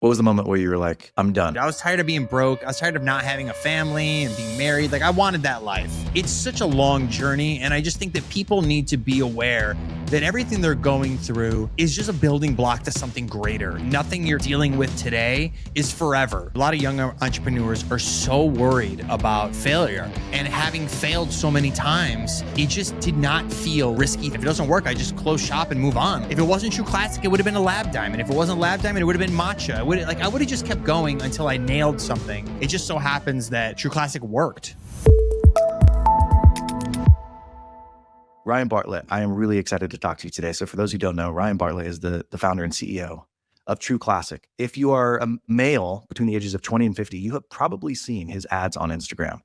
What was the moment where you were like, I'm done? I was tired of being broke. I was tired of not having a family and being married. Like, I wanted that life. It's such a long journey. And I just think that people need to be aware that everything they're going through is just a building block to something greater. Nothing you're dealing with today is forever. A lot of young entrepreneurs are so worried about failure, and having failed so many times, it just did not feel risky. If it doesn't work, I just close shop and move on. If it wasn't True Classic, it would have been a Lab Diamond. If it wasn't Lab Diamond, it would have been Matcha. I would have just kept going until I nailed something. It just so happens that True Classic worked. Ryan Bartlett, I am really excited to talk to you today. So for those who don't know, Ryan Bartlett is the founder and CEO of True Classic. If you are a male between the ages of 20 and 50, you have probably seen his ads on Instagram.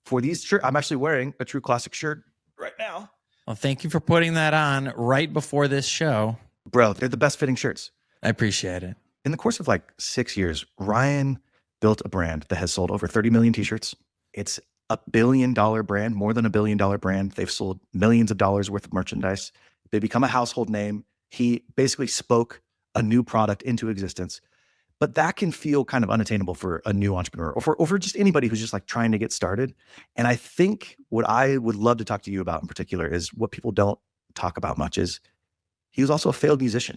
For these shirts, I'm actually wearing a True Classic shirt right now. Well, thank you for putting that on right before this show. Bro, they're the best fitting shirts. I appreciate it. In the course of like 6 years, Ryan built a brand that has sold over 30 million t-shirts. It's a $1 billion brand, more than $1 billion brand. They've sold millions of dollars worth of merchandise. They become a household name. He basically spoke a new product into existence. But that can feel kind of unattainable for a new entrepreneur or for just anybody who's just like trying to get started. And I think what I would love to talk to you about in particular is what people don't talk about much is he was also a failed musician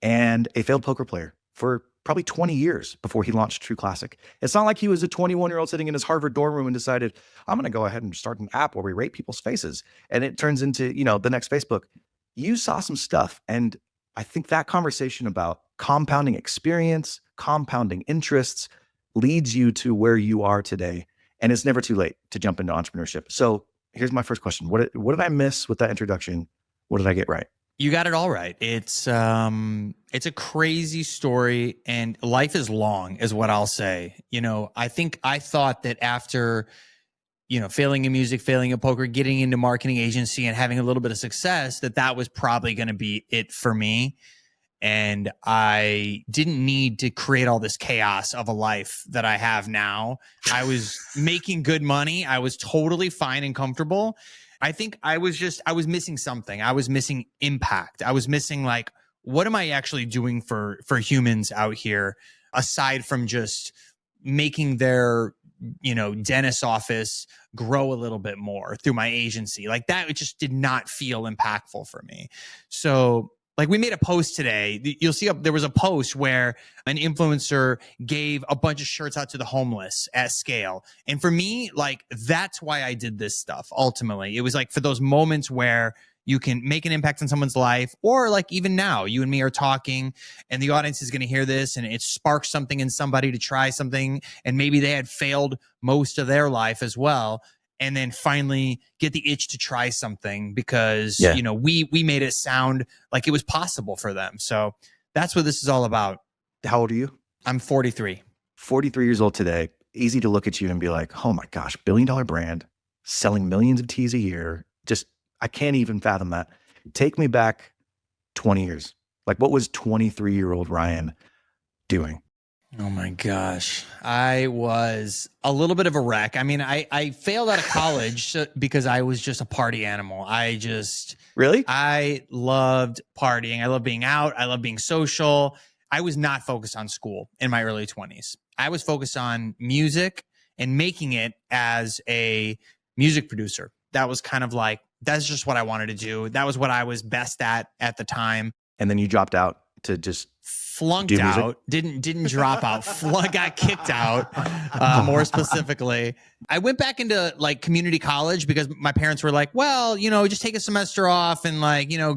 and a failed poker player for probably 20 years before he launched True Classic. It's not like he was a 21-year-old sitting in his Harvard dorm room and decided, I'm going to go ahead and start an app where we rate people's faces. And it turns into, the next Facebook. You saw some stuff. And I think that conversation about compounding experience, compounding interests leads you to where you are today. And it's never too late to jump into entrepreneurship. So here's my first question. What did I miss with that introduction? What did I get right? You got it all right. It's a crazy story, and life is long, is what I'll say. I thought that after, failing in music, failing in poker, getting into marketing agency and having a little bit of success, that was probably going to be it for me. And I didn't need to create all this chaos of a life that I have now. I was making good money. I was totally fine and comfortable. I think I was missing something. I was missing impact. I was missing what am I actually doing for humans out here aside from just making their, dentist office grow a little bit more through my agency. Like that, it just did not feel impactful for me. So we made a post today. You'll see there was a post where an influencer gave a bunch of shirts out to the homeless at scale. And for me, that's why I did this stuff. Ultimately, it was for those moments where you can make an impact on someone's life, or even now, you and me are talking and the audience is going to hear this and it sparks something in somebody to try something. And maybe they had failed most of their life as well. And then finally get the itch to try something because, we made it sound like it was possible for them. So that's what this is all about. How old are you? I'm 43. 43 years old today. Easy to look at you and be like, oh my gosh, $1 billion brand, selling millions of teas a year. Just, I can't even fathom that. Take me back 20 years. What was 23-year-old Ryan doing? Oh my gosh. I was a little bit of a wreck. I mean, I failed out of college because I was just a party animal. Really? I loved partying. I loved being out. I loved being social. I was not focused on school in my early 20s. I was focused on music and making it as a music producer. That was kind of that's just what I wanted to do. That was what I was best at the time. And then you dropped out to just flunked out, didn't drop out, got kicked out, more specifically. I went back into community college because my parents were like, well, just take a semester off and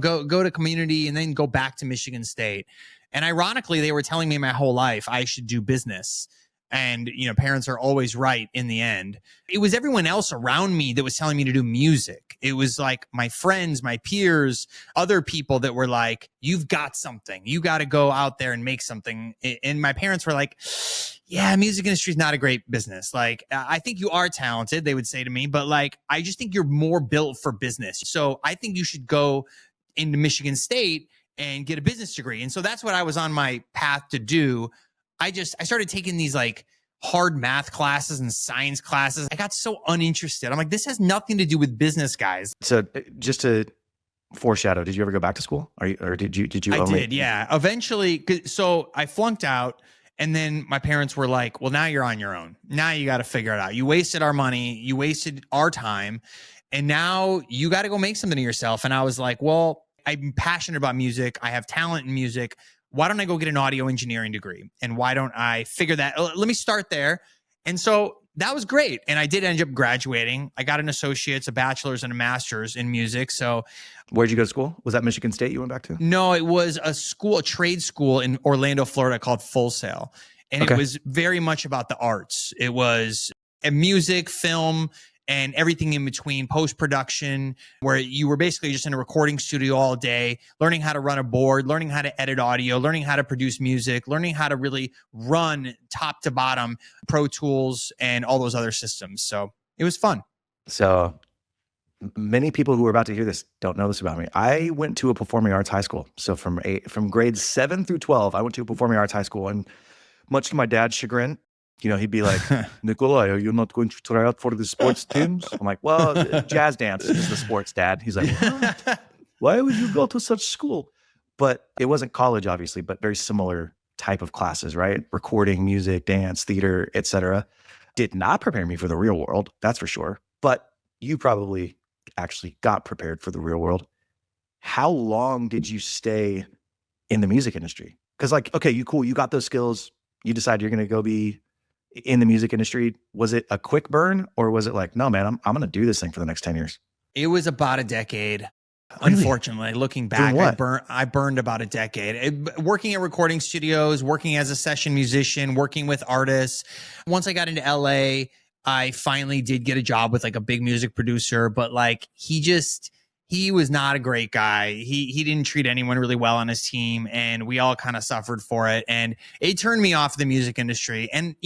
go to community and then go back to Michigan State. And ironically, they were telling me my whole life I should do business. And, parents are always right in the end. It was everyone else around me that was telling me to do music. It was my friends, my peers, other people that were like, you've got something. You got to go out there and make something. And my parents were like, yeah, music industry is not a great business. I think you are talented, they would say to me, but I just think you're more built for business. So I think you should go into Michigan State and get a business degree. And so that's what I was on my path to do. I started taking these hard math classes and science classes. I got so uninterested. I'm like, this has nothing to do with business, guys. So just to foreshadow, did you ever go back to school? Or did you? I did, yeah. Eventually, so I flunked out And then my parents were like, well, now you're on your own. Now you got to figure it out. You wasted our money. You wasted our time. And now you got to go make something of yourself. And I was like, well, I'm passionate about music. I have talent in music. Why don't I go get an audio engineering degree? And why don't I figure that? Let me start there. And so that was great. And I did end up graduating. I got an associate's, a bachelor's, and a master's in music. So Where'd you go to school? Was that Michigan State you went back to? no, it was a trade school in Orlando, Florida called Full Sail. And Okay. it was very much about the arts. It was music, film, and everything in between, post-production, where you were basically just in a recording studio all day, learning how to run a board, learning how to edit audio, learning how to produce music, learning how to really run top to bottom Pro Tools and all those other systems. So it was fun. So many people who are about to hear this don't know this about me. I went to a performing arts high school. So from grades 7 through 12, I went to a performing arts high school. And much to my dad's chagrin, he'd be like, Nikola, are you not going to try out for the sports teams? I'm like, well, jazz dance is the sports, Dad. He's like, what? Why would you go to such school? But it wasn't college, obviously, but very similar type of classes, right? Recording, music, dance, theater, etc. Did not prepare me for the real world, that's for sure. But you probably actually got prepared for the real world. How long did you stay in the music industry? Because okay, you got those skills. You decide you're going to go be in the music industry. Was it a quick burn, or was it like, no, man, I'm going to do this thing for the next 10 years? It was about a decade. Really? Unfortunately, looking back, I burned about a decade. Working at recording studios, working as a session musician, working with artists. Once I got into LA, I finally did get a job with like a big music producer, but like he was not a great guy. He didn't treat anyone really well on his team, and we all kind of suffered for it. And it turned me off the music industry. And,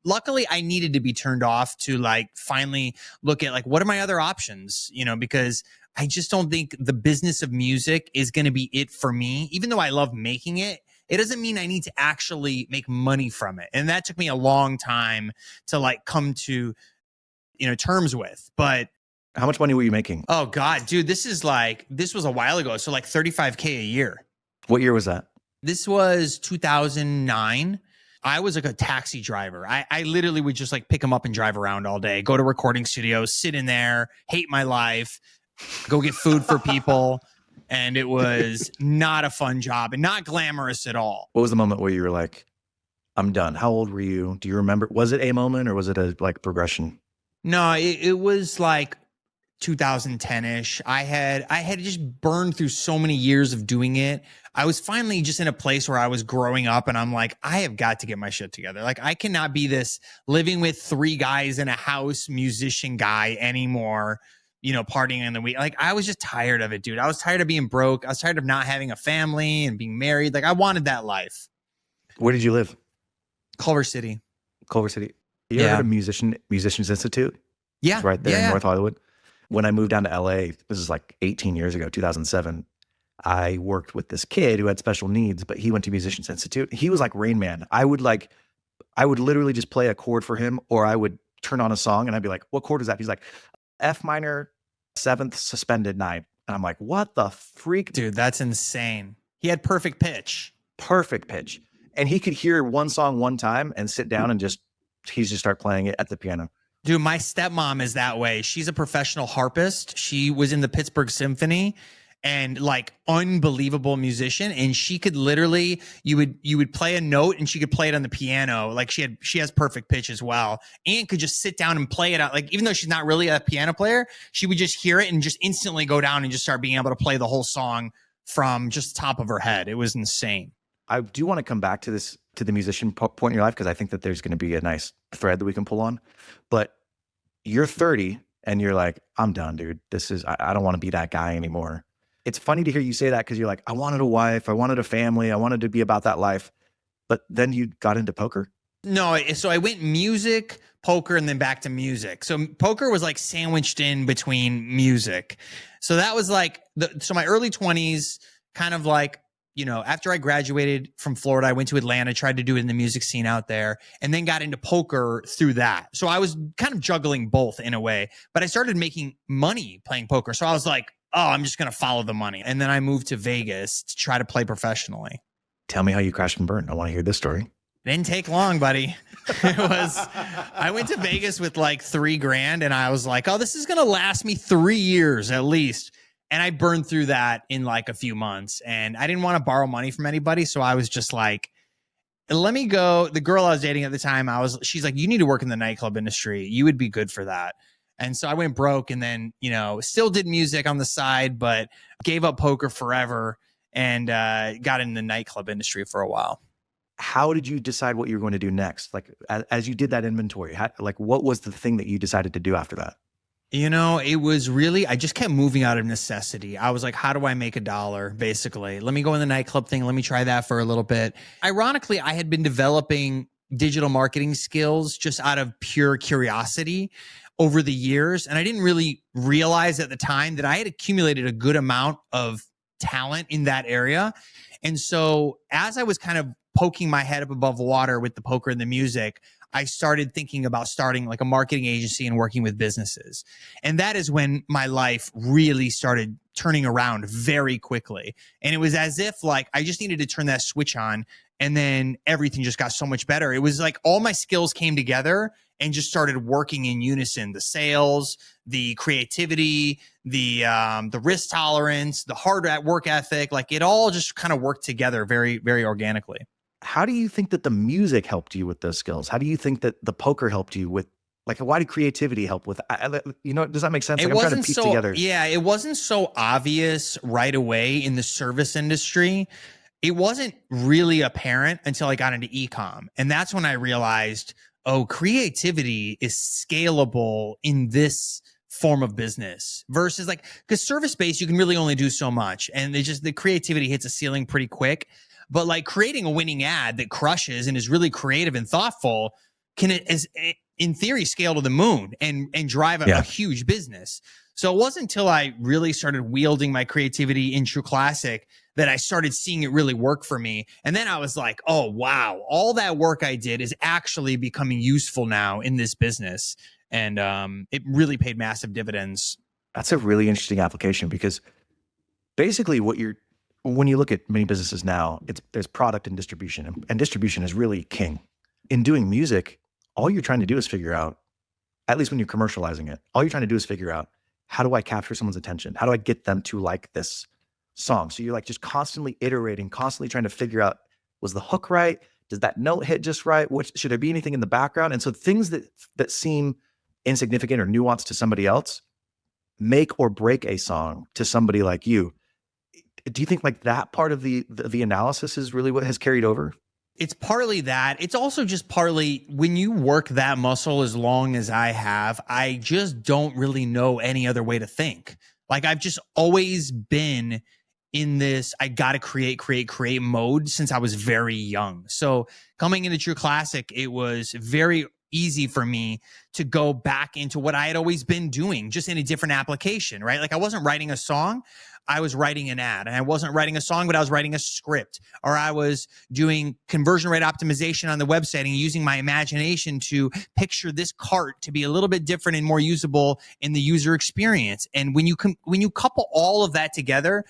luckily I needed to be turned off to like finally look at like, what are my other options? Because I just don't think the business of music is going to be it for me. Even though I love making it, it doesn't mean I need to actually make money from it. And that took me a long time to like come to, terms with. But how much money were you making? oh God, dude, this was a while ago. So like $35K a year. What year was that? This was 2009. I was like a taxi driver. I literally would just like pick him up and drive around all day, go to recording studios, sit in there, hate my life, go get food for people. And it was not a fun job and not glamorous at all. What was the moment where you were like, I'm done? How old were you? Do you remember? Was it a moment, or was it a like progression? No, it was like 2010-ish. I had just burned through so many years of doing it. I was finally just in a place where I was growing up, and I'm like, I have got to get my shit together. Like, I cannot be this living with 3 guys in a house musician guy anymore, partying in the week. Like, I was just tired of it, dude. I was tired of being broke. I was tired of not having a family and being married. Like, I wanted that life. Where did you live? Culver City. Culver City. You ever heard of Musicians Institute? Yeah. It's right there in North Hollywood. When I moved down to LA, this is like 18 years ago, 2007, I worked with this kid who had special needs, but he went to Musicians Institute. He was like Rain Man. I would literally just play a chord for him, or I would turn on a song and I'd be like, what chord is that? He's like, F minor, 7th suspended 9th. And I'm like, what the freak? Dude, that's insane. He had perfect pitch. Perfect pitch. And he could hear one song one time and sit down and he's just start playing it at the piano. Dude, my stepmom is that way. She's a professional harpist. She was in the Pittsburgh Symphony and like unbelievable musician. And she could literally, you would play a note and she could play it on the piano. Like she has perfect pitch as well, and could just sit down and play it out. Like, even though she's not really a piano player, she would just hear it and just instantly go down and just start being able to play the whole song from just the top of her head. It was insane. I do want to come back to the musician point in your life, because I think that there's going to be a nice thread that we can pull on. But you're 30 and you're like, I'm done, dude. I don't want to be that guy anymore. It's funny to hear you say that, because you're like, I wanted a wife, I wanted a family, I wanted to be about that life. But then you got into poker? No, so I went music, poker, and then back to music. So poker was like sandwiched in between music. So that was like, so my early 20s, kind of like, after I graduated from Florida, I went to Atlanta, tried to do it in the music scene out there, and then got into poker through that. So I was kind of juggling both in a way, but I started making money playing poker. So I was like, oh, I'm just going to follow the money. And then I moved to Vegas to try to play professionally. Tell me how you crashed and burned. I want to hear this story. Didn't take long, buddy. I went to Vegas with like $3,000 and I was like, oh, this is going to last me 3 years at least. And I burned through that in like a few months, and I didn't want to borrow money from anybody. So I was just like, let me go. The girl I was dating at the time, she's like, you need to work in the nightclub industry. You would be good for that. And so I went broke, and then, still did music on the side, but gave up poker forever and got in the nightclub industry for a while. How did you decide what you were going to do next? Like, as you did that inventory, what was the thing that you decided to do after that? It was really, I just kept moving out of necessity. I was like, how do I make $1? Basically, let me go in the nightclub thing. Let me try that for a little bit. Ironically, I had been developing digital marketing skills just out of pure curiosity over the years. And I didn't really realize at the time that I had accumulated a good amount of talent in that area. And so as I was kind of poking my head up above water with the poker and the music, I started thinking about starting like a marketing agency and working with businesses. And that is when my life really started turning around very quickly. And it was as if like I just needed to turn that switch on, and then everything just got so much better. It was like all my skills came together and just started working in unison. The sales, the creativity, the risk tolerance, the hard work ethic, like it all just kind of worked together very, very organically. How do you think that the music helped you with those skills? How do you think that the poker helped you with, like, why did creativity help with, does that make sense? Like, I'm trying to piece together. Yeah, it wasn't so obvious right away in the service industry. It wasn't really apparent until I got into e-com. And that's when I realized, oh, creativity is scalable in this form of business versus like, because service-based, you can really only do so much. And the creativity hits a ceiling pretty quick. But like creating a winning ad that crushes and is really creative and thoughtful can, in theory, scale to the moon and drive a huge business. So it wasn't until I really started wielding my creativity in True Classic that I started seeing it really work for me. And then I was like, oh, wow, all that work I did is actually becoming useful now in this business. And it really paid massive dividends. That's a really interesting application, because basically when you look at many businesses now, there's product and distribution, and distribution is really king. In doing music, all you're trying to do is figure out, at least when you're commercializing it, all you're trying to do is figure out, how do I capture someone's attention? How do I get them to like this song? So you're like just constantly iterating, constantly trying to figure out, was the hook right? Does that note hit just right? Should there be anything in the background? And so things that seem insignificant or nuanced to somebody else make or break a song to somebody like you. Do you think like that part of the analysis is really what has carried over? It's partly that. It's also just partly when you work that muscle as long as I have, I just don't really know any other way to think. Like I've just always been in this, I got to create mode since I was very young. So coming into True Classic, it was very easy for me to go back into what I had always been doing, just in a different application, right? Like I wasn't writing a song, I was writing an ad. And I wasn't writing a song, but I was writing a script, or I was doing conversion rate optimization on the website and using my imagination to picture this cart to be a little bit different and more usable in the user experience. And when you couple all of that together,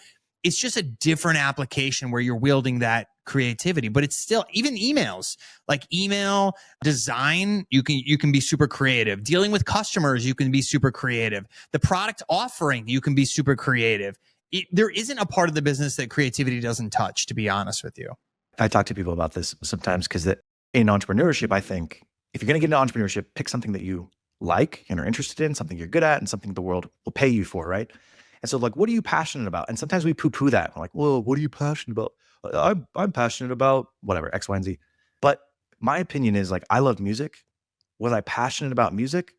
it's just a different application where you're wielding that creativity. But it's still, even emails, like email design, you can be super creative. Dealing with customers, you can be super creative. The product offering, you can be super creative. There isn't a part of the business that creativity doesn't touch, to be honest with you. I talk to people about this sometimes, because in entrepreneurship, I think if you're going to get into entrepreneurship, pick something that you like and are interested in, something you're good at, and something the world will pay you for, right? And so like, what are you passionate about? And sometimes we poo-poo that. We're like, well, what are you passionate about? I'm passionate about whatever, X, Y, and Z. But my opinion is like, I love music. Was I passionate about music?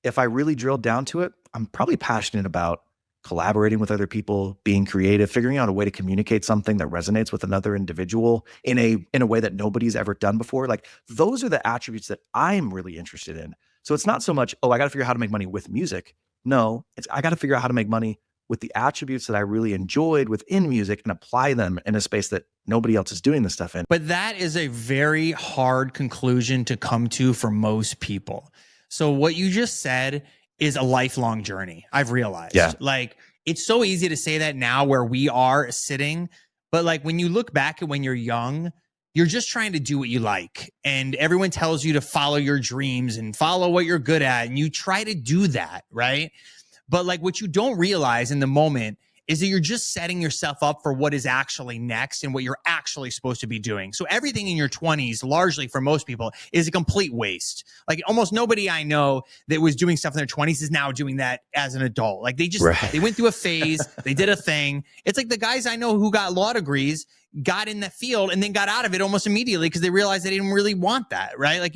If I really drilled down to it, I'm probably passionate about collaborating with other people, being creative, figuring out a way to communicate something that resonates with another individual in a way that nobody's ever done before. Like those are the attributes that I'm really interested in. So it's not so much, oh, I got to figure out how to make money with music. No, it's I got to figure out how to make money with the attributes that I really enjoyed within music and apply them in a space that nobody else is doing this stuff in. But that is a very hard conclusion to come to for most people. So what you just said is a lifelong journey, I've realized. Yeah. Like, it's so easy to say that now where we are sitting, but like when you look back at when you're young, you're just trying to do what you like. And everyone tells you to follow your dreams and follow what you're good at. And you try to do that, right? But like what you don't realize in the moment is that you're just setting yourself up for what is actually next and what you're actually supposed to be doing. So everything in your 20s, largely for most people, is a complete waste. Like almost nobody I know that was doing stuff in their 20s is now doing that as an adult. Like they went through a phase, they did a thing. It's like the guys I know who got law degrees got in that field and then got out of it almost immediately because they realized they didn't really want that, right? Like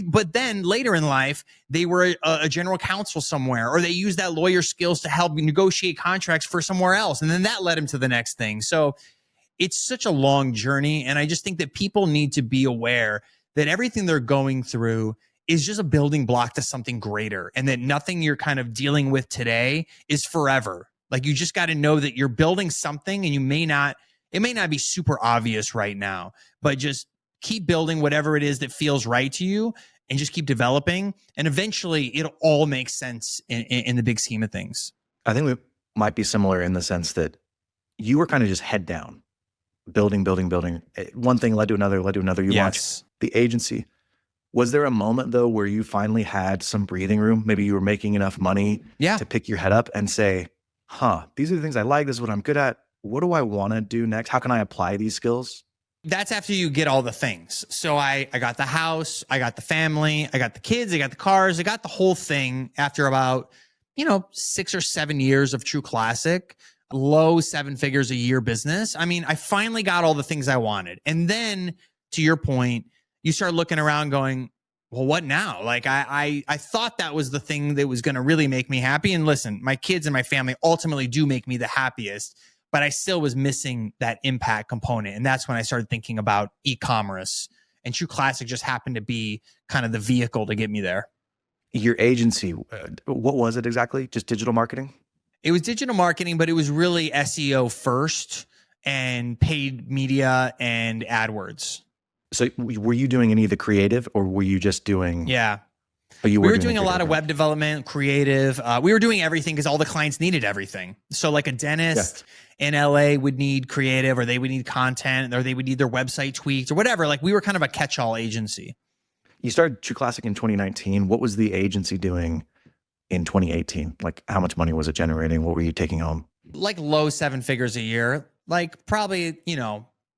but then later in life, they were a general counsel somewhere, or they used that lawyer skills to help negotiate contracts for somewhere else. And then that led them to the next thing. So it's such a long journey. And I just think that people need to be aware that everything they're going through is just a building block to something greater, and that nothing you're kind of dealing with today is forever. Like you just got to know that you're building something, and it may not be super obvious right now, but just keep building whatever it is that feels right to you and just keep developing. And eventually it'll all make sense in the big scheme of things. I think we might be similar in the sense that you were kind of just head down, building. One thing led to another. You launched the agency. Was there a moment though where you finally had some breathing room? Maybe you were making enough money to pick your head up and say, these are the things I like. This is what I'm good at. What do I want to do next? How can I apply these skills? That's after you get all the things. So I got the house, I got the family, I got the kids, I got the cars, I got the whole thing after about, 6 or 7 years of True Classic, low 7 figures a year business. I mean, I finally got all the things I wanted. And then to your point, you start looking around going, well, what now? Like I thought that was the thing that was going to really make me happy. And listen, my kids and my family ultimately do make me the happiest, but I still was missing that impact component. And that's when I started thinking about e-commerce, and True Classic just happened to be kind of the vehicle to get me there. Your agency, what was it exactly? Just digital marketing? It was digital marketing, but it was really SEO first and paid media and AdWords. So were you doing any of the creative, or were you just doing? Yeah. We were doing a lot of web development, creative. We were doing everything because all the clients needed everything. So like a dentist in LA would need creative, or they would need content, or they would need their website tweaked or whatever. Like we were kind of a catch-all agency. You started True Classic in 2019. What was the agency doing in 2018? Like how much money was it generating? What were you taking home? Like low 7 figures a year, like probably,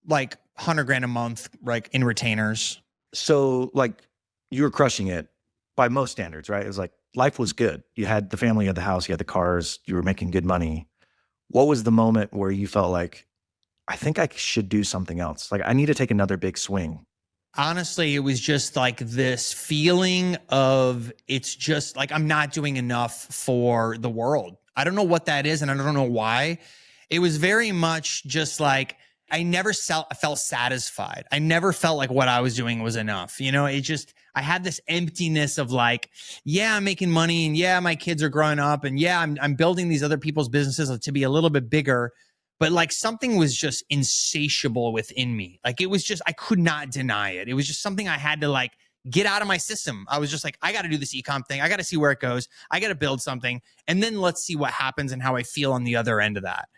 like 100 grand a month, like in retainers. So like you were crushing it by most standards, right? It was like life was good. You had the family, you had the house, you had the cars, you were making good money. What was the moment where you felt like, I think I should do something else? Like I need to take another big swing. Honestly, it was just like this feeling of it's just like I'm not doing enough for the world. I don't know what that is, and I don't know why. It was very much just like I never felt satisfied. I never felt like what I was doing was enough. I had this emptiness of like, yeah, I'm making money, and yeah, my kids are growing up, and yeah, I'm building these other people's businesses to be a little bit bigger. But like something was just insatiable within me. Like it was just, I could not deny it. It was just something I had to like get out of my system. I was just like, I got to do this e-com thing. I got to see where it goes. I got to build something. And then let's see what happens and how I feel on the other end of that.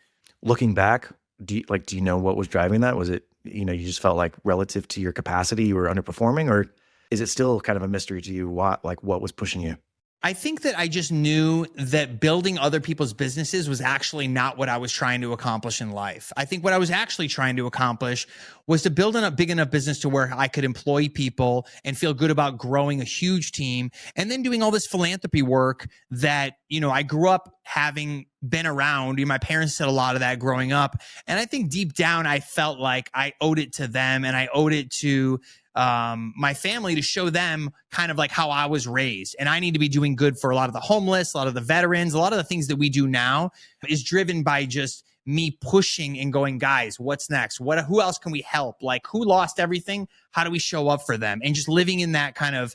Looking back, do you know what was driving that? Was it, you just felt like relative to your capacity, you were underperforming, or is it still kind of a mystery to you? What was pushing you? I think that I just knew that building other people's businesses was actually not what I was trying to accomplish in life. I think what I was actually trying to accomplish was to build a big enough business to where I could employ people and feel good about growing a huge team, and then doing all this philanthropy work that, I grew up having been around. My parents said a lot of that growing up. And I think deep down, I felt like I owed it to them, and I owed it to my family to show them kind of like how I was raised. And I need to be doing good for a lot of the homeless, a lot of the veterans, a lot of the things that we do now is driven by just me pushing and going, guys, what's next? Who else can we help? Like who lost everything? How do we show up for them? And just living in that kind of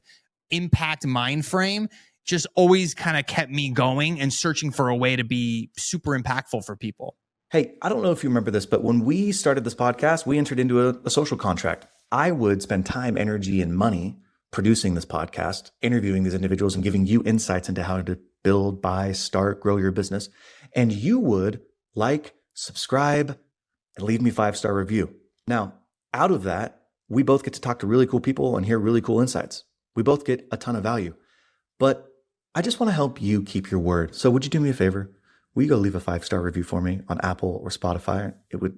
impact mind frame just always kind of kept me going and searching for a way to be super impactful for people. Hey, I don't know if you remember this, but when we started this podcast, we entered into a social contract. I would spend time, energy, and money producing this podcast, interviewing these individuals, and giving you insights into how to build, buy, start, grow your business. And you would like, subscribe, and leave me 5-star review. Now, out of that, we both get to talk to really cool people and hear really cool insights. We both get a ton of value. But I just want to help you keep your word. So would you do me a favor? Will you go leave a 5-star review for me on Apple or Spotify? It would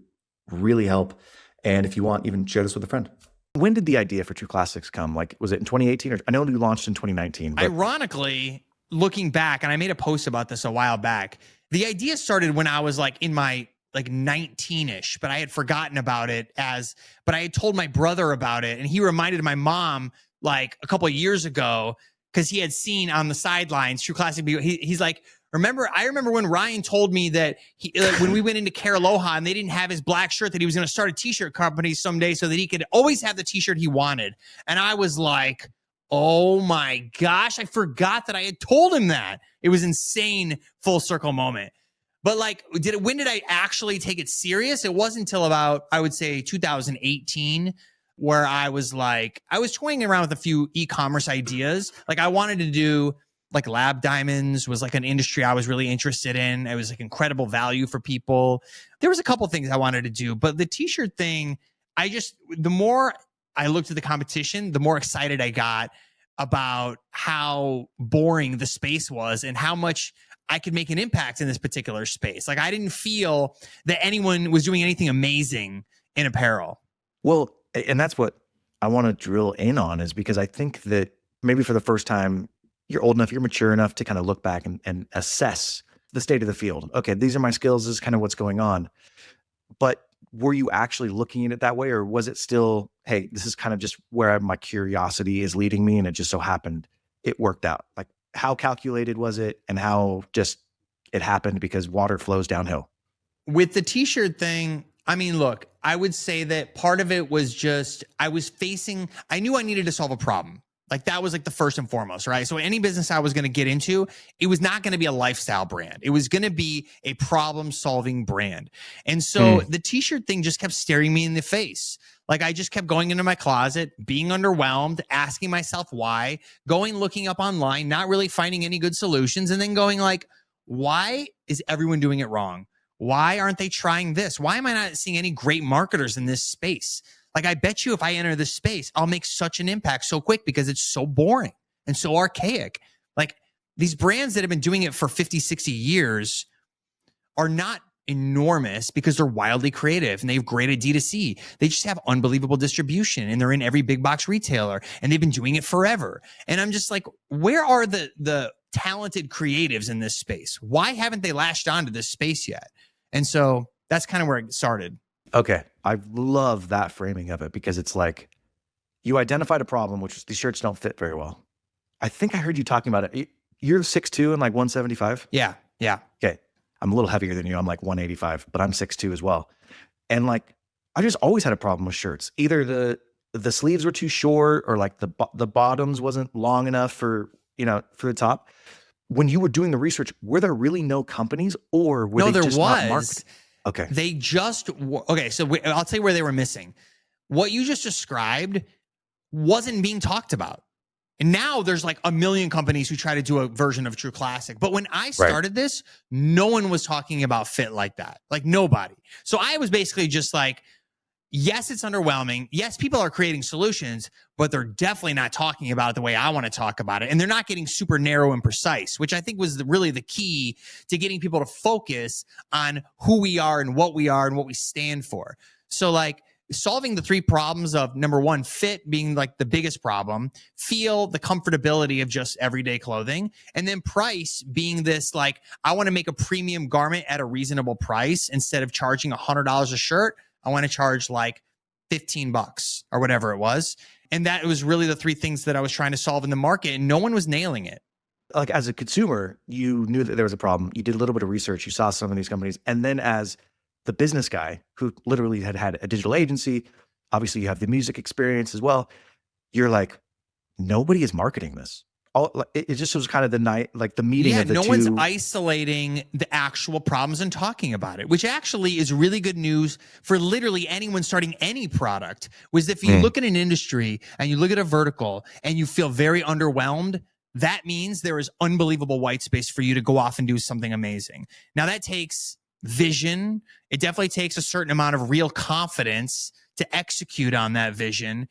really help. And if you want, even share this with a friend. When did the idea for True Classics come? Like, was it in 2018? Or I know you launched in 2019. But Ironically, looking back, and I made a post about this a while back, the idea started when I was like in my 19-ish, but I had forgotten about it but I had told my brother about it, and he reminded my mom like a couple of years ago because he had seen on the sidelines True Classic. He's like, I remember when Ryan told me that when we went into Care Aloha and they didn't have his black shirt, that he was going to start a t-shirt company someday so that he could always have the t-shirt he wanted. And I was like, oh my gosh, I forgot that I had told him that. It was insane, full circle moment. But like, when did I actually take it serious? It wasn't until about, I would say 2018, where I was toying around with a few e-commerce ideas. Like I wanted to do like lab diamonds was like an industry I was really interested in. It was like incredible value for people. There was a couple things I wanted to do, but the t-shirt thing, the more I looked at the competition, the more excited I got about how boring the space was and how much I could make an impact in this particular space. Like I didn't feel that anyone was doing anything amazing in apparel. Well, and that's what I want to drill in on, is because I think that maybe for the first time, you're old enough, you're mature enough to kind of look back and assess the state of the field. Okay, these are my skills. This is kind of what's going on. But were you actually looking at it that way? Or was it still, hey, this is kind of just where my curiosity is leading me, and it just so happened it worked out? Like, how calculated was it, and how just it happened because water flows downhill? With the t-shirt thing, I mean, look, I would say that part of it was just I knew I needed to solve a problem. Like that was like the first and foremost, right? So any business I was going to get into, it was not going to be a lifestyle brand. It was going to be a problem-solving brand. And so the t-shirt thing just kept staring me in the face. Like I just kept going into my closet, being underwhelmed, asking myself why, looking up online, not really finding any good solutions, and then going like, why is everyone doing it wrong? Why aren't they trying this? Why am I not seeing any great marketers in this space? Like, I bet you if I enter this space, I'll make such an impact so quick because it's so boring and so archaic. Like, these brands that have been doing it for 50, 60 years are not enormous because they're wildly creative and they have great D2C. They just have unbelievable distribution and they're in every big box retailer and they've been doing it forever. And I'm just like, where are the talented creatives in this space? Why haven't they latched onto this space yet? And so that's kind of where it started. Okay. I love that framing of it because it's like you identified a problem, which is these shirts don't fit very well. I think I heard you talking about it. You're 6'2" and like 175? Yeah. Okay. I'm a little heavier than you. I'm like 185, but I'm 6'2" as well. And like, I just always had a problem with shirts. Either the sleeves were too short or like the bottoms wasn't long enough for the top. When you were doing the research, were there really no companies or were they just not marketed? Okay. So I'll tell you where they were missing. What you just described wasn't being talked about. And now there's like a million companies who try to do a version of True Classic. But when I started this, no one was talking about fit like that. Like nobody. So I was basically just like, yes, it's underwhelming. Yes, people are creating solutions, but they're definitely not talking about it the way I want to talk about it. And they're not getting super narrow and precise, which I think was really the key to getting people to focus on who we are and what we stand for. So like solving the three problems of number one, fit being like the biggest problem, feel the comfortability of just everyday clothing, and then price being this like, I want to make a premium garment at a reasonable price. Instead of charging $100 a shirt, I want to charge like $15 or whatever it was. And that was really the three things that I was trying to solve in the market, and no one was nailing it. Like as a consumer, you knew that there was a problem. You did a little bit of research. You saw some of these companies. And then as the business guy who literally had a digital agency, obviously you have the music experience as well. You're like, nobody is marketing this. It just was kind of the meeting of the two. No one's isolating the actual problems and talking about it, which actually is really good news for literally anyone starting any product. Was if you look at an industry and you look at a vertical and you feel very underwhelmed, that means there is unbelievable white space for you to go off and do something amazing. Now that takes vision. It definitely takes a certain amount of real confidence to execute on that vision.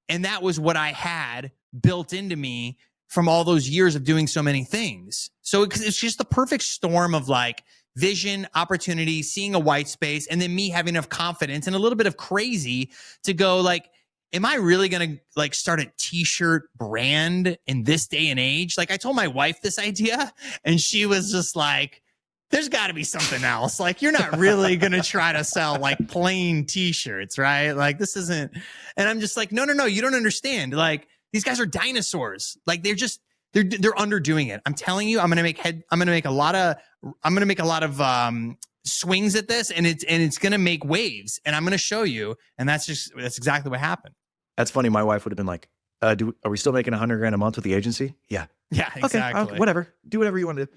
And that was what I had built into me from all those years of doing so many things. So it's just the perfect storm of like vision, opportunity, seeing a white space, and then me having enough confidence and a little bit of crazy to go like, am I really going to like start a t-shirt brand in this day and age? Like I told my wife this idea and she was just like, there's got to be something else. Like you're not really going to try to sell like plain t-shirts, right? Like this isn't. And I'm just like, no, you don't understand. Like these guys are dinosaurs. Like they're underdoing it. I'm telling you, I'm going to make a lot of swings at this, and it's going to make waves, and I'm going to show you. And that's exactly what happened. That's funny. My wife would have been like, are we still making $100,000 a month with the agency? Yeah. Yeah, exactly. Okay, whatever. Do whatever you want to do.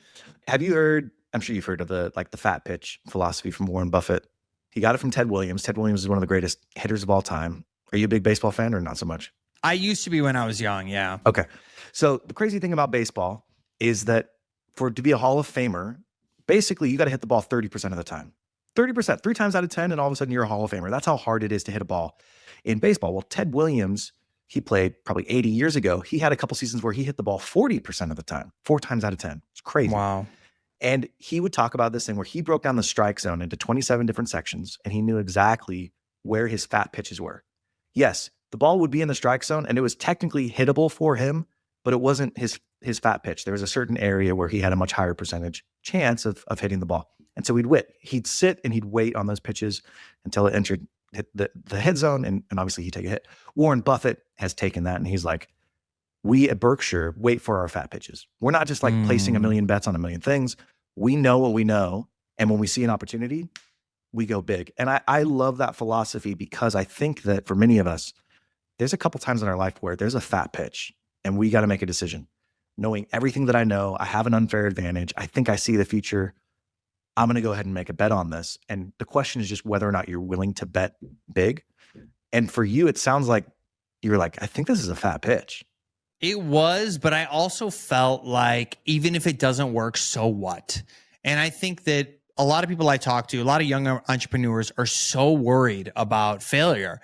Have you heard, I'm sure you've heard of the fat pitch philosophy from Warren Buffett. He got it from Ted Williams. Ted Williams is one of the greatest hitters of all time. Are you a big baseball fan or not so much? I used to be when I was young. Yeah. Okay. So the crazy thing about baseball is that to be a Hall of Famer, basically you got to hit the ball 30% of the time. 30%, 3 times out of 10, and all of a sudden you're a Hall of Famer. That's how hard it is to hit a ball in baseball. Well, Ted Williams, he played probably 80 years ago. He had a couple seasons where he hit the ball 40% of the time, 4 times out of 10. It's crazy. Wow. And he would talk about this thing where he broke down the strike zone into 27 different sections, and he knew exactly where his fat pitches were. Yes, the ball would be in the strike zone, and it was technically hittable for him, but it wasn't his fat pitch. There was a certain area where he had a much higher percentage chance of hitting the ball. And so he'd sit and he'd wait on those pitches until it hit the hit zone, and obviously he'd take a hit. Warren Buffett has taken that, and he's like, we at Berkshire wait for our fat pitches. We're not just like placing a million bets on a million things. We know what we know, and when we see an opportunity, we go big. And I love that philosophy because I think that for many of us, there's a couple times in our life where there's a fat pitch and we got to make a decision. Knowing everything that I know, I have an unfair advantage. I think I see the future. I'm going to go ahead and make a bet on this. And the question is just whether or not you're willing to bet big. And for you, it sounds like you're like, I think this is a fat pitch. It was, but I also felt like even if it doesn't work, so what? And I think that a lot of people I talk to, a lot of young entrepreneurs are so worried about failure.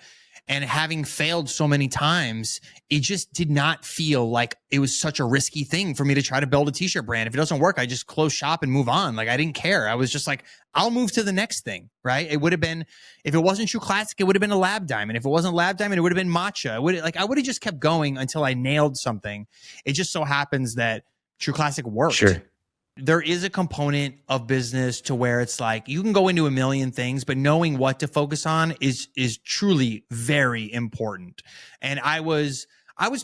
And having failed so many times, it just did not feel like it was such a risky thing for me to try to build a t-shirt brand. If it doesn't work, I just close shop and move on. Like I didn't care. I was just like, I'll move to the next thing, right? It would have been, if it wasn't True Classic, it would have been a Lab Diamond. If it wasn't Lab Diamond, it would have been Matcha. I would have just kept going until I nailed something. It just so happens that True Classic worked. Sure. There is a component of business to where it's like you can go into a million things, but knowing what to focus on is truly very important. And I was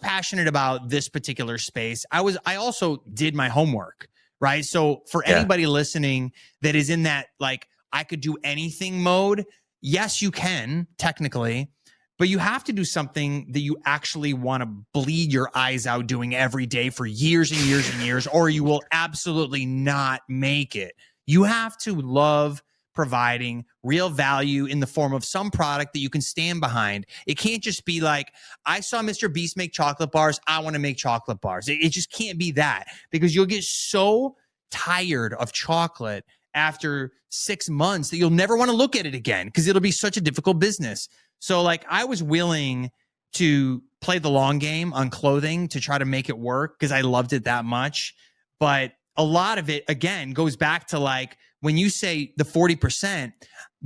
passionate about this particular space. I also did my homework, right? So for anybody listening that is in that like I could do anything mode, yes, you can technically, but you have to do something that you actually want to bleed your eyes out doing every day for years and years and years, or you will absolutely not make it. You have to love providing real value in the form of some product that you can stand behind. It can't just be like, I saw Mr. Beast make chocolate bars, I want to make chocolate bars. It just can't be that, because you'll get so tired of chocolate after 6 months that you'll never want to look at it again because it'll be such a difficult business. So like I was willing to play the long game on clothing to try to make it work because I loved it that much. But a lot of it, again, goes back to like when you say the 40%,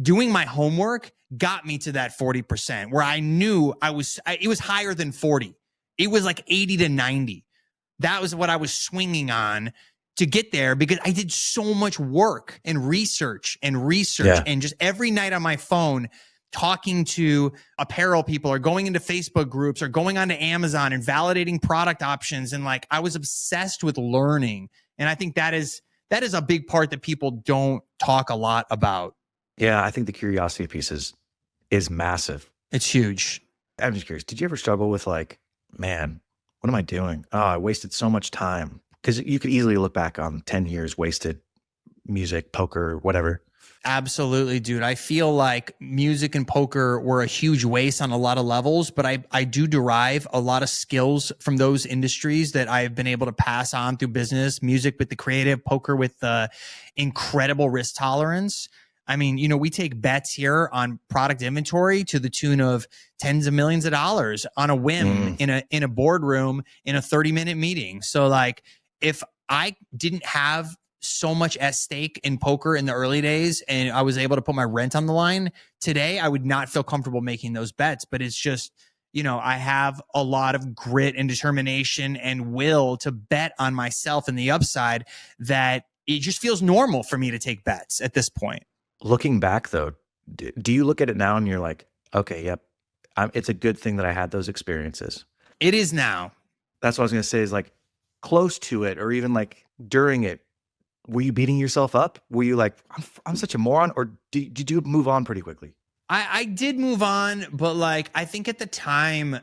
doing my homework got me to that 40% where I knew it was higher than 40. It was like 80 to 90. That was what I was swinging on to get there because I did so much work and research and just every night on my phone talking to apparel people or going into Facebook groups or going onto Amazon and validating product options. And like, I was obsessed with learning. And I think that is a big part that people don't talk a lot about. Yeah. I think the curiosity piece is massive. It's huge. I'm just curious. Did you ever struggle with like, man, what am I doing? Oh, I wasted so much time. Because you could easily look back on 10 years wasted, music, poker, whatever. Absolutely, dude. I feel like music and poker were a huge waste on a lot of levels, but I do derive a lot of skills from those industries that I've been able to pass on through business, music with the creative, poker with the incredible risk tolerance. I mean, we take bets here on product inventory to the tune of tens of millions of dollars on a whim in a boardroom in a 30-minute meeting. So like, if I didn't have so much at stake in poker in the early days and I was able to put my rent on the line today, I would not feel comfortable making those bets. But it's just, I have a lot of grit and determination and will to bet on myself and the upside that it just feels normal for me to take bets at this point. Looking back though, do you look at it now and you're like, okay, yep, it's a good thing that I had those experiences? It is now. That's what I was going to say, is like close to it, or even like during it, were you beating yourself up? Were you like, I'm such a moron? Or did you move on pretty quickly? I did move on, but like, I think at the time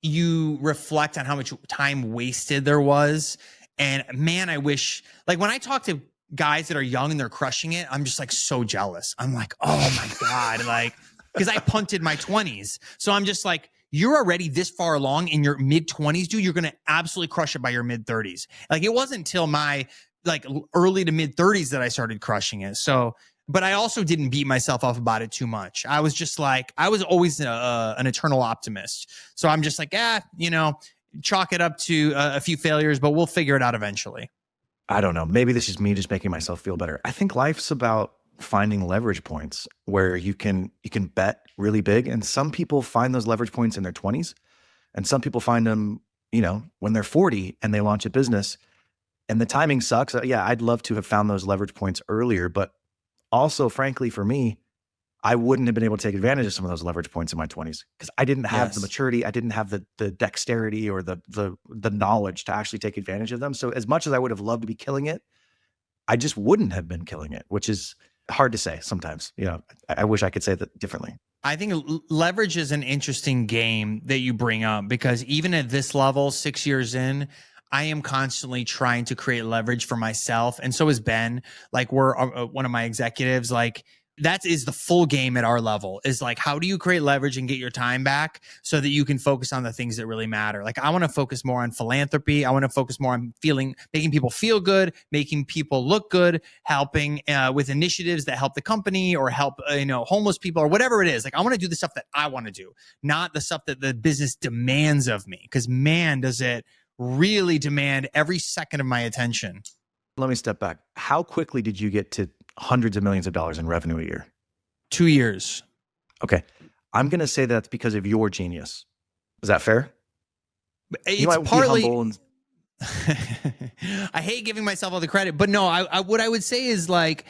you reflect on how much time wasted there was. And man, I wish, like when I talk to guys that are young and they're crushing it, I'm just like so jealous. I'm like, oh my God, like, because I punted my 20s. So I'm just like, you're already this far along in your mid 20s, dude. You're going to absolutely crush it by your mid 30s. Like it wasn't until my like early to mid 30s that I started crushing it. So, but I also didn't beat myself up about it too much. I was just like, I was always an eternal optimist. So I'm just like, chalk it up to a few failures, but we'll figure it out eventually. I don't know. Maybe this is me just making myself feel better. I think life's about finding leverage points where you can bet really big. And some people find those leverage points in their 20s. And some people find them, when they're 40 and they launch a business. And the timing sucks. Yeah, I'd love to have found those leverage points earlier. But also, frankly, for me, I wouldn't have been able to take advantage of some of those leverage points in my 20s because I didn't have the maturity. I didn't have the dexterity or the knowledge to actually take advantage of them. So as much as I would have loved to be killing it, I just wouldn't have been killing it, which is hard to say sometimes. I wish I could say that differently. I think leverage is an interesting game that you bring up because even at this level, 6 years in, I am constantly trying to create leverage for myself. And so is Ben. Like we're one of my executives, like that is the full game at our level, is like, how do you create leverage and get your time back so that you can focus on the things that really matter? Like I want to focus more on philanthropy. I want to focus more on making people feel good, making people look good, helping with initiatives that help the company or help, homeless people or whatever it is. Like I want to do the stuff that I want to do, not the stuff that the business demands of me. Because man, does it really demand every second of my attention. Let me step back. How quickly did you get to hundreds of millions of dollars in revenue a year? 2 years. Okay. I'm going to say that's because of your genius. Is that fair? It's partly. I hate giving myself all the credit, but no, what I would say is like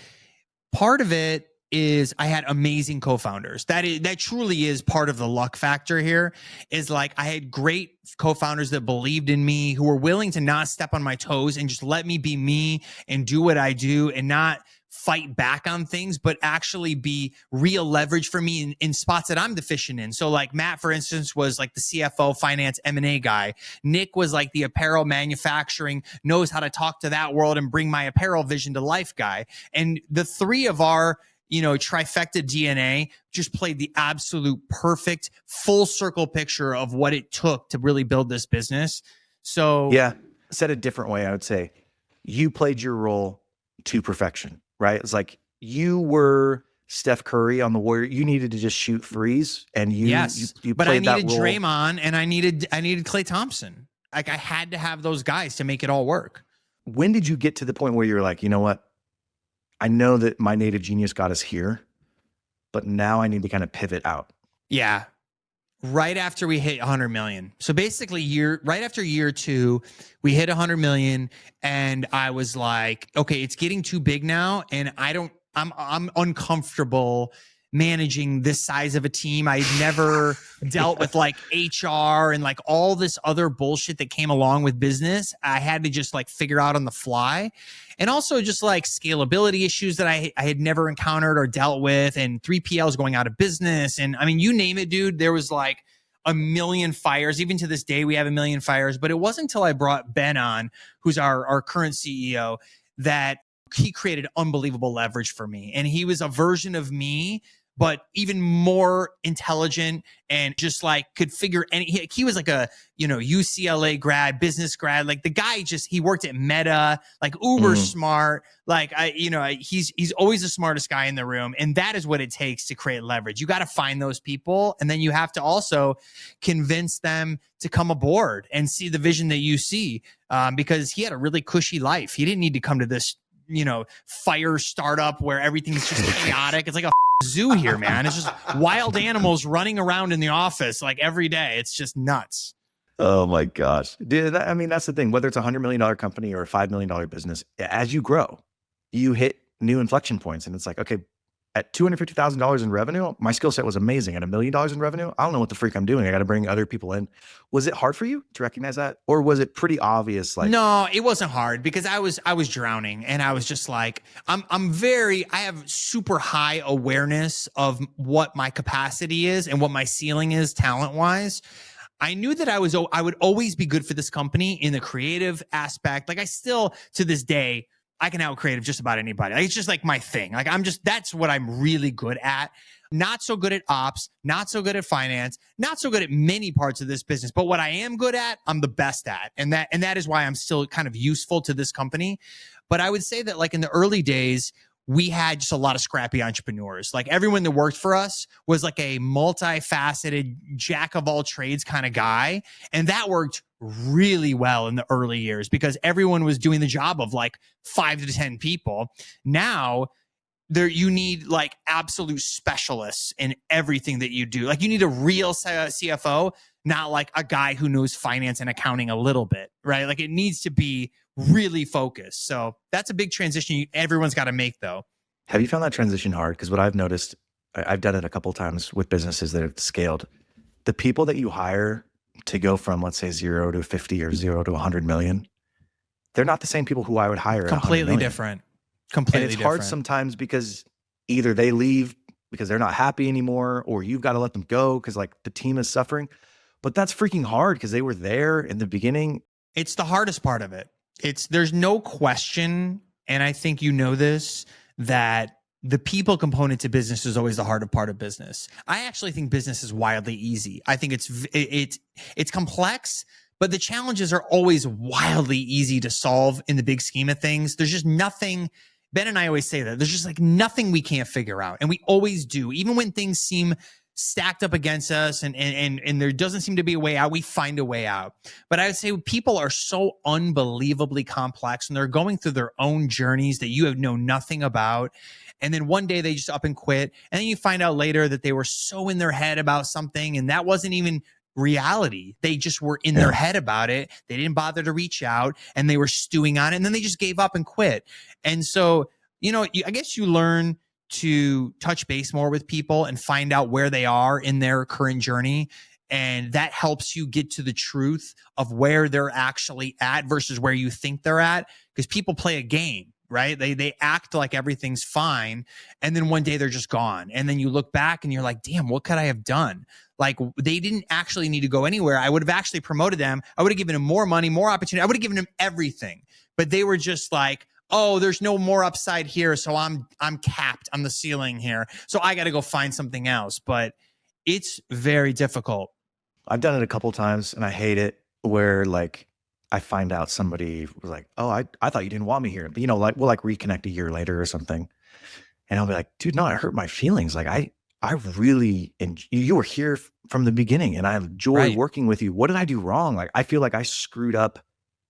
part of it is I had amazing co-founders. That truly is part of the luck factor here, is like I had great co-founders that believed in me, who were willing to not step on my toes and just let me be me and do what I do and not fight back on things, but actually be real leverage for me in spots that I'm deficient in. So like Matt, for instance, was like the CFO, finance, M&A guy. Nick was like the apparel manufacturing, knows how to talk to that world and bring my apparel vision to life guy. And the three of our trifecta DNA just played the absolute perfect full circle picture of what it took to really build this business. So yeah, said a different way, I would say you played your role to perfection, right? It's like you were Steph Curry on the Warriors. You needed to just shoot threes, and you but I played that needed role. Draymond and I needed Klay Thompson. Like I had to have those guys to make it all work. When did you get to the point where you're like, you know what? I know that my native genius got us here, but now I need to kind of pivot out. Yeah. Right after we hit 100 million. So basically right after year 2, we hit 100 million and I was like, okay, it's getting too big now. And I'm uncomfortable managing this size of a team. I never dealt with like HR and like all this other bullshit that came along with business. I had to just like figure out on the fly. And also just like scalability issues that I had never encountered or dealt with, and 3PLs going out of business. And I mean, you name it, dude, there was like a million fires. Even to this day, we have a million fires. But it wasn't until I brought Ben on, who's our current CEO, that he created unbelievable leverage for me. And he was a version of me, but even more intelligent and just like could figure any, he was like a, UCLA grad, business grad. Like the guy he worked at Meta, like uber smart. Like he's always the smartest guy in the room. And that is what it takes to create leverage. You got to find those people. And then you have to also convince them to come aboard and see the vision that you see. Because he had a really cushy life. He didn't need to come to this, fire startup where everything's just chaotic. It's like a zoo here, man. It's just wild animals running around in the office like every day. It's just nuts. Oh my gosh. Dude, that's the thing. Whether it's $100 million company or a $5 million business, as you grow, you hit new inflection points. And it's like, okay, at $250,000 in revenue, my skill set was amazing. At $1 million in revenue, I don't know what the freak I'm doing. I got to bring other people in. Was it hard for you to recognize that? Or was it pretty obvious? Like, no, it wasn't hard because I was drowning and I was just like, I have super high awareness of what my capacity is and what my ceiling is talent wise. I knew that I would always be good for this company in the creative aspect. Like I still, to this day, I can out creative just about anybody. Like, it's just like my thing. Like that's what I'm really good at. Not so good at ops, not so good at finance, not so good at many parts of this business. But what I am good at, I'm the best at. And that is why I'm still kind of useful to this company. But I would say that like in the early days, we had just a lot of scrappy entrepreneurs. Like everyone that worked for us was like a multifaceted jack of all trades kind of guy. And that worked really well in the early years because everyone was doing the job of like 5 to 10 people. Now you need like absolute specialists in everything that you do. Like you need a real CFO, not like a guy who knows finance and accounting a little bit, right? Like it needs to be really focused. So that's a big transition everyone's got to make though. Have you found that transition hard? Because what I've noticed, I've done it a couple of times with businesses that have scaled. The people that you hire to go from, let's say, 0 to 50 or 0 to 100 million, they're not the same people who I would hire. Completely different. Completely different. Hard sometimes because either they leave because they're not happy anymore, or you've got to let them go because like the team is suffering. But that's freaking hard because they were there in the beginning. It's the hardest part of it. There's no question, and I think you know this, that the people component to business is always the harder part of business. I actually think business is wildly easy. I think it's complex, but the challenges are always wildly easy to solve in the big scheme of things. There's just nothing. Ben and I always say that there's just like nothing we can't figure out, and we always do, even when things seem stacked up against us and there doesn't seem to be a way out, we find a way out. But I would say people are so unbelievably complex and they're going through their own journeys that you know nothing about. And then one day they just up and quit. And then you find out later that they were so in their head about something and that wasn't even reality. They just were in their head about it. They didn't bother to reach out and they were stewing on it. And then they just gave up and quit. And so, I guess you learn to touch base more with people and find out where they are in their current journey. And that helps you get to the truth of where they're actually at versus where you think they're at. Because people play a game, right? They act like everything's fine. And then one day they're just gone. And then you look back and you're like, damn, what could I have done? Like they didn't actually need to go anywhere. I would have actually promoted them. I would have given them more money, more opportunity. I would have given them everything. But they were just like, oh, there's no more upside here. So I'm capped on the ceiling here. So I got to go find something else. But it's very difficult. I've done it a couple of times and I hate it where like I find out somebody was like, oh, I thought you didn't want me here. But like we'll like reconnect a year later or something. And I'll be like, dude, no, it hurt my feelings. Like I really, you were here from the beginning and I enjoy working with you. What did I do wrong? Like, I feel like I screwed up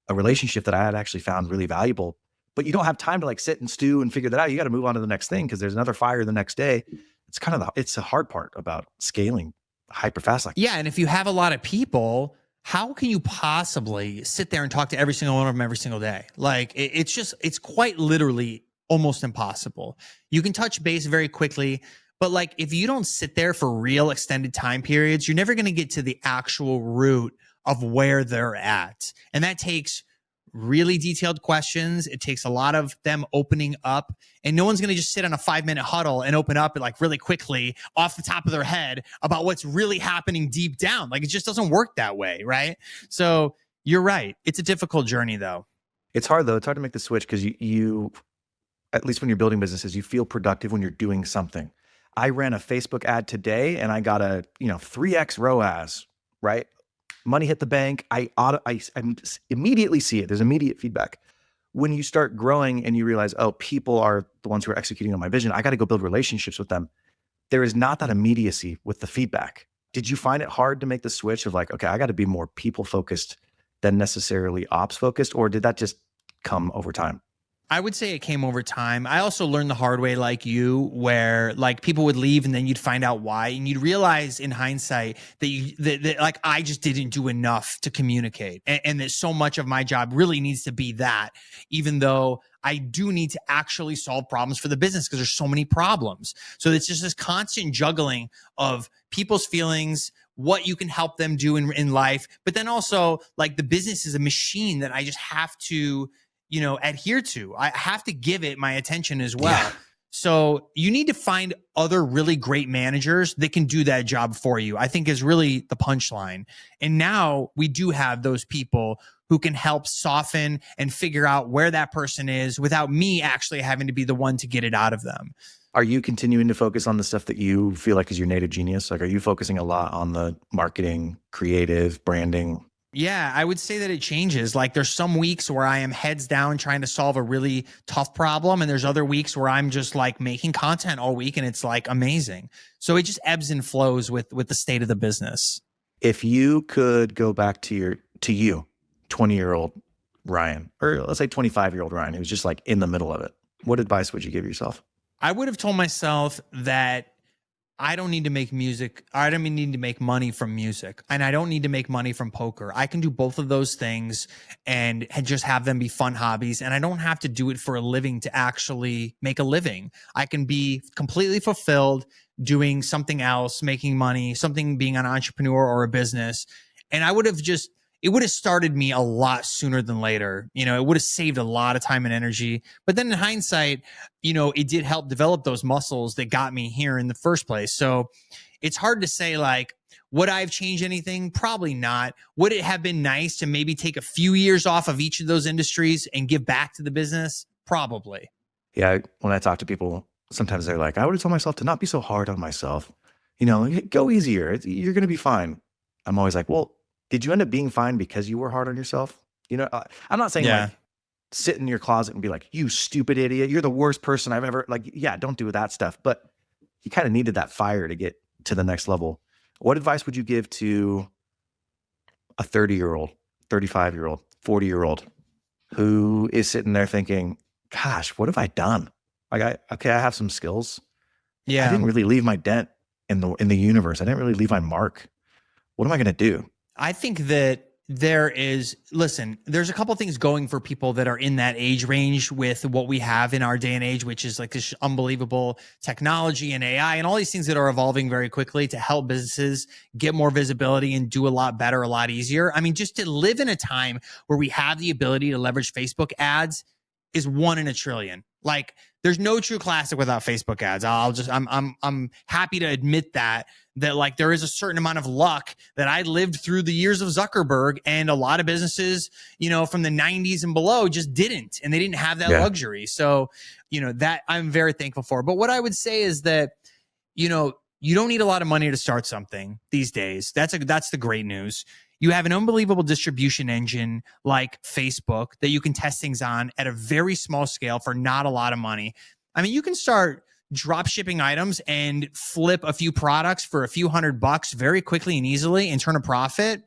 a relationship that I had actually found really valuable, but you don't have time to like sit and stew and figure that out. You got to move on to the next thing because there's another fire the next day. It's kind of it's the hard part about scaling hyper fast. Like, yeah. And if you have a lot of people, how can you possibly sit there and talk to every single one of them every single day? Like it's quite literally almost impossible. You can touch base very quickly, but like if you don't sit there for real extended time periods, you're never going to get to the actual root of where they're at. And that takes really detailed questions. It takes a lot of them opening up, and no one's going to just sit on a 5-minute huddle and open up like really quickly off the top of their head about what's really happening deep down. Like it just doesn't work that way. Right. So you're right. It's a difficult journey though. It's hard though. It's hard to make the switch because you, at least when you're building businesses, you feel productive when you're doing something. I ran a Facebook ad today and I got a, 3x ROAS, right? Money hit the bank. I immediately see it. There's immediate feedback. When you start growing and you realize, oh, people are the ones who are executing on my vision, I got to go build relationships with them. There is not that immediacy with the feedback. Did you find it hard to make the switch of like, okay, I got to be more people focused than necessarily ops focused, or did that just come over time? I would say it came over time. I also learned the hard way, like you, where like people would leave and then you'd find out why, and you'd realize in hindsight that like I just didn't do enough to communicate, and that so much of my job really needs to be that, even though I do need to actually solve problems for the business because there's so many problems. So it's just this constant juggling of people's feelings, what you can help them do in life, but then also like the business is a machine that I just have to adhere to. I have to give it my attention as well. Yeah. So you need to find other really great managers that can do that job for you, I think is really the punchline. And now we do have those people who can help soften and figure out where that person is without me actually having to be the one to get it out of them. Are you continuing to focus on the stuff that you feel like is your native genius? Like, are you focusing a lot on the marketing, creative, branding? Yeah, I would say that it changes. Like there's some weeks where I am heads down trying to solve a really tough problem. And there's other weeks where I'm just like making content all week and it's like amazing. So it just ebbs and flows with the state of the business. If you could go back to you, 20-year-old Ryan, or let's say 25-year-old Ryan, who's just like in the middle of it, what advice would you give yourself? I would have told myself that I don't need to make music. I don't need to make money from music, and I don't need to make money from poker. I can do both of those things and just have them be fun hobbies. And I don't have to do it for a living to actually make a living. I can be completely fulfilled doing something else, making money, something being an entrepreneur or a business. And it would have started me a lot sooner than later. It would have saved a lot of time and energy. But then in hindsight, it did help develop those muscles that got me here in the first place. So it's hard to say like, would I have changed anything? Probably not. Would it have been nice to maybe take a few years off of each of those industries and give back to the business? Probably. Yeah. When I talk to people, sometimes they're like, I would have told myself to not be so hard on myself. Go easier. You're going to be fine. I'm always like, well, did you end up being fine because you were hard on yourself? I'm not saying like sit in your closet and be like, you stupid idiot, you're the worst person I've ever, like, yeah, don't do that stuff. But you kind of needed that fire to get to the next level. What advice would you give to a 30-year-old, 35-year-old, 40-year-old who is sitting there thinking, gosh, what have I done? Like, I have some skills. Yeah. I didn't really leave my dent in the universe. I didn't really leave my mark. What am I going to do? I think that there's a couple things going for people that are in that age range with what we have in our day and age, which is like this unbelievable technology and AI and all these things that are evolving very quickly to help businesses get more visibility and do a lot better, a lot easier. I mean, just to live in a time where we have the ability to leverage Facebook ads is 1 in a trillion. Like there's no true classic without Facebook ads. I'm happy to admit that like there is a certain amount of luck that I lived through the years of Zuckerberg, and a lot of businesses, from the 90s and below just didn't, and they didn't have that luxury. So, that I'm very thankful for. But what I would say is that, you don't need a lot of money to start something these days. That's the great news. You have an unbelievable distribution engine like Facebook that you can test things on at a very small scale for not a lot of money. I mean, you can start drop shipping items and flip a few products for a few $100 very quickly and easily and turn a profit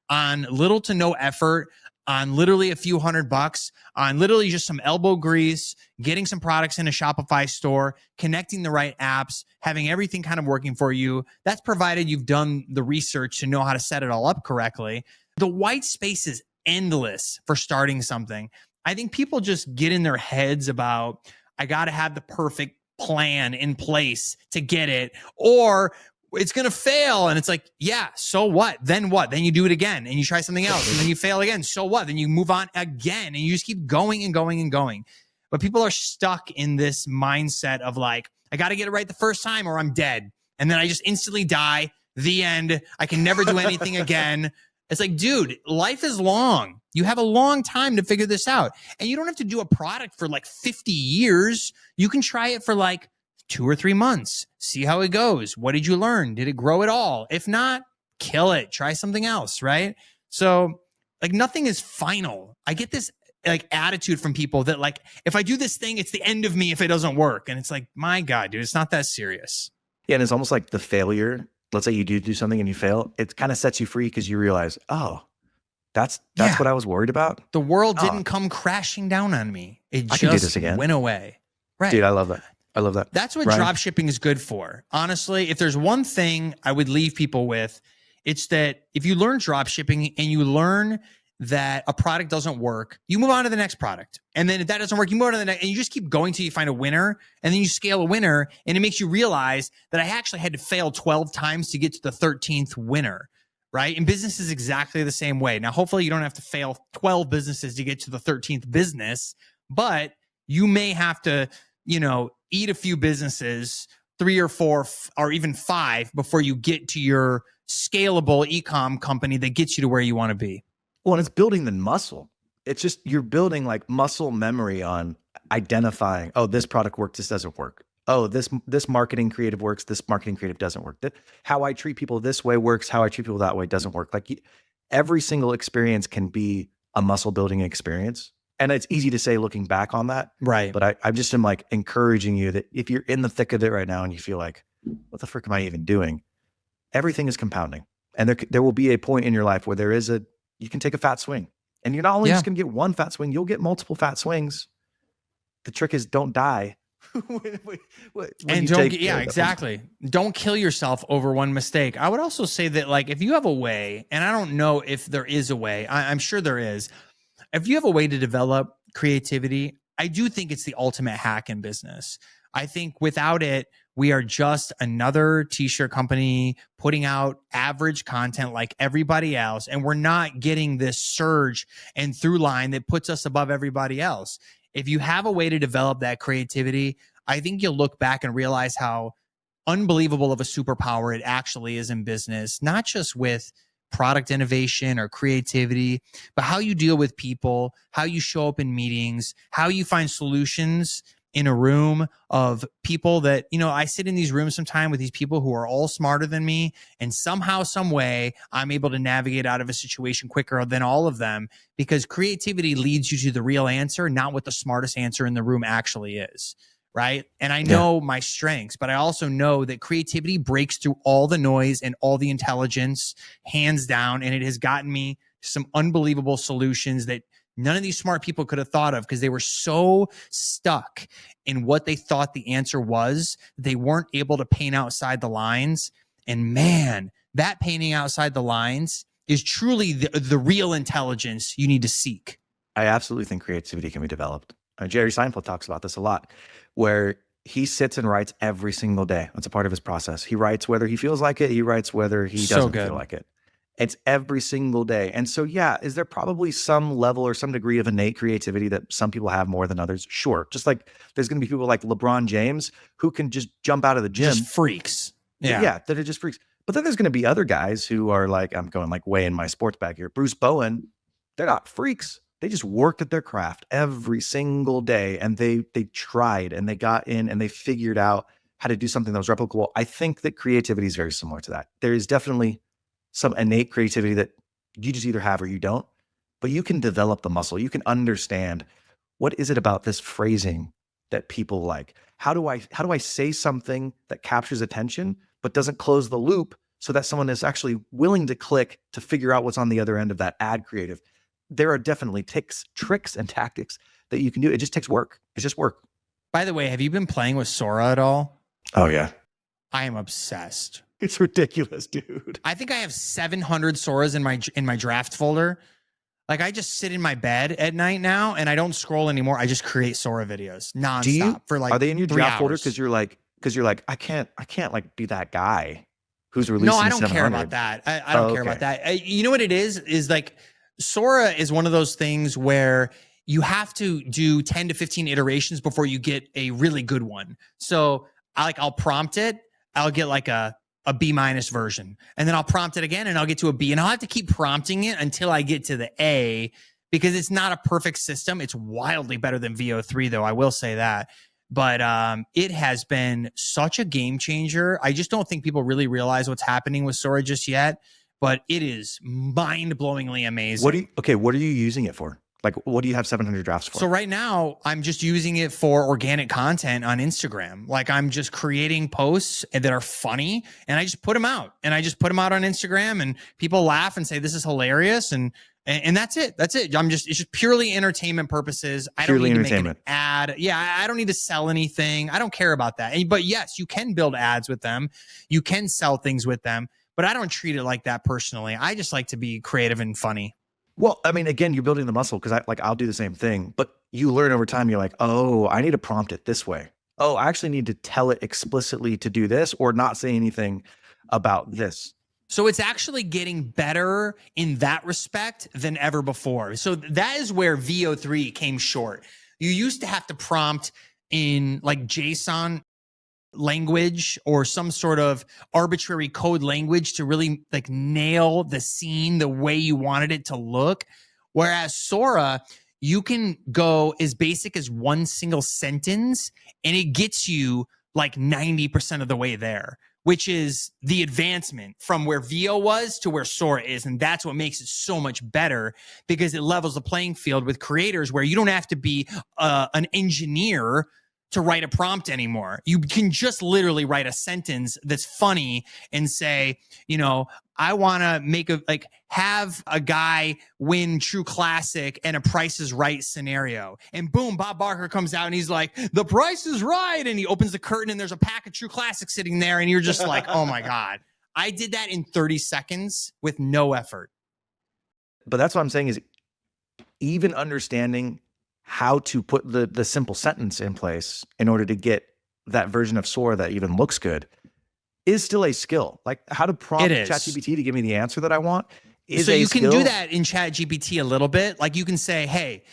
on little to no effort, on literally a few $100, on literally just some elbow grease, getting some products in a Shopify store, connecting the right apps, having everything kind of working for you. That's provided you've done the research to know how to set it all up correctly. The white space is endless for starting something. I think people just get in their heads about, I got to have the perfect plan in place to get it, or it's going to fail. And it's like, yeah, so what? Then what? Then you do it again and you try something else and then you fail again. So what? Then you move on again and you just keep going and going and going. But people are stuck in this mindset of like, I got to get it right the first time or I'm dead. And then I just instantly die. The end. I can never do anything again. It's like, dude, life is long. You have a long time to figure this out. And you don't have to do a product for like 50 years. You can try it for like 2 or 3 months, see how it goes. What did you learn? Did it grow at all? If not, kill it. Try something else, right? So like nothing is final. I get this like attitude from people that like, if I do this thing, it's the end of me if it doesn't work. And it's like, my God, dude, it's not that serious. Yeah, and it's almost like the failure. Let's say you do something and you fail. It kind of sets you free because you realize, oh, that's what I was worried about. The world didn't come crashing down on me. It I can do this just again. went away. Right. Dude, I love that. I love that. That's what drop shipping is good for. Honestly, if there's one thing I would leave people with, it's that if you learn drop shipping and you learn that a product doesn't work, you move on to the next product. And then if that doesn't work, you move on to the next, and you just keep going till you find a winner. And then you scale a winner, and it makes you realize that I actually had to fail 12 times to get to the 13th winner, right? And business is exactly the same way. Now, hopefully you don't have to fail 12 businesses to get to the 13th business, but you may have to, eat a few businesses, 3 or 4 or even 5 before you get to your scalable e-com company that gets you to where you want to be. Well, and it's building the muscle. It's just, you're building like muscle memory on identifying, oh, this product works, this doesn't work. Oh, this marketing creative works, this marketing creative doesn't work. How I treat people this way works, how I treat people that way doesn't work. Like every single experience can be a muscle building experience. And it's easy to say looking back on that. Right. But I just am like encouraging you that if you're in the thick of it right now and you feel like, what the frick am I even doing? Everything is compounding. And there will be a point in your life where you can take a fat swing, and you're not only just going to get one fat swing, you'll get multiple fat swings. The trick is don't die. Exactly. Don't kill yourself over one mistake. I would also say that like, if you have a way, and I don't know if there is a way, I'm sure there is. If you have a way to develop creativity, I do think it's the ultimate hack in business. I think without it, we are just another t-shirt company putting out average content like everybody else. And we're not getting this surge and through line that puts us above everybody else. If you have a way to develop that creativity, I think you'll look back and realize how unbelievable of a superpower it actually is in business, not just with product innovation or creativity, but how you deal with people, how you show up in meetings, how you find solutions in a room of people that, I sit in these rooms sometime with these people who are all smarter than me. And somehow, some way, I'm able to navigate out of a situation quicker than all of them, because creativity leads you to the real answer, not what the smartest answer in the room actually is. Right. And I know my strengths, but I also know that creativity breaks through all the noise and all the intelligence, hands down. And it has gotten me some unbelievable solutions that none of these smart people could have thought of, because they were so stuck in what they thought the answer was. They weren't able to paint outside the lines. And man, that painting outside the lines is truly the real intelligence you need to seek. I absolutely think creativity can be developed. Jerry Seinfeld talks about this a lot, where he sits and writes every single day. That's a part of his process. He writes whether he feels like it. He writes whether he doesn't feel like it. It's every single day. And so, is there probably some level or some degree of innate creativity that some people have more than others? Sure. Just like there's going to be people like LeBron James who can just jump out of the gym. Just freaks. Yeah, that are just freaks. But then there's going to be other guys who are like, I'm going like way in my sports bag here. Bruce Bowen, they're not freaks. They just worked at their craft every single day, and they tried and they got in and they figured out how to do something that was replicable. I think that creativity is very similar to that. There is definitely some innate creativity that you just either have or you don't, but you can develop the muscle. You can understand, what is it about this phrasing that people like? How do I say something that captures attention but doesn't close the loop so that someone is actually willing to click to figure out what's on the other end of that ad creative? There are definitely tricks and tactics that you can do. It just takes work. It's just work. By the way, have you been playing with Sora at all? Oh yeah. I am obsessed. It's ridiculous, dude. I think I have 700 Soras in my draft folder. Like, I just sit in my bed at night now and I don't scroll anymore. I just create Sora videos nonstop for like, are they in your draft folder? Hours. Because you're like, I can't like be that guy who's releasing. No, I don't 700. care about that. I don't care about that. You know what it is like, Sora is one of those things where you have to do 10 to 15 iterations before you get a really good one. So I'll prompt it. I'll get like a B- version, and then I'll prompt it again and I'll get to a B, and I'll have to keep prompting it until I get to the A, because it's not a perfect system. It's wildly better than VO3 though. I will say that. but it has been such a game changer. I just don't think people really realize what's happening with Sora just yet, but it is mind-blowingly amazing. What are you using it for? Like, what do you have 700 drafts for? So right now, I'm just using it for organic content on Instagram. Like, I'm just creating posts that are funny, and I just put them out. And I just put them out on Instagram, and people laugh and say, this is hilarious. And that's it. That's it. It's just purely entertainment purposes. I don't need to make an ad. Yeah, I don't need to sell anything. I don't care about that. But yes, you can build ads with them. You can sell things with them. But I don't treat it like that personally. I just like to be creative and funny. Well, I mean, again, you're building the muscle because I'll do the same thing, but you learn over time. You're like, oh, I need to prompt it this way. Oh, I actually need to tell it explicitly to do this or not say anything about this. So it's actually getting better in that respect than ever before. So that is where VO3 came short. You used to have to prompt in like JSON language or some sort of arbitrary code language to really like nail the scene the way you wanted it to look. Whereas Sora, you can go as basic as one single sentence and it gets you like 90% of the way there, which is the advancement from where VO was to where Sora is. And that's what makes it so much better because it levels the playing field with creators where you don't have to be an engineer to write a prompt anymore. You can just literally write a sentence that's funny and say, you know, I want to have a guy win True Classic and a Price is Right scenario. And boom, Bob Barker comes out and he's like, the price is right. And he opens the curtain and there's a pack of True Classic sitting there. And you're just like, oh my God. I did that in 30 seconds with no effort. But that's what I'm saying is even understanding how to put the simple sentence in place in order to get that version of Sora that even looks good is still a skill. Like how to prompt ChatGPT to give me the answer that I want is a skill. So you can do that in ChatGPT a little bit. Like you can say, hey,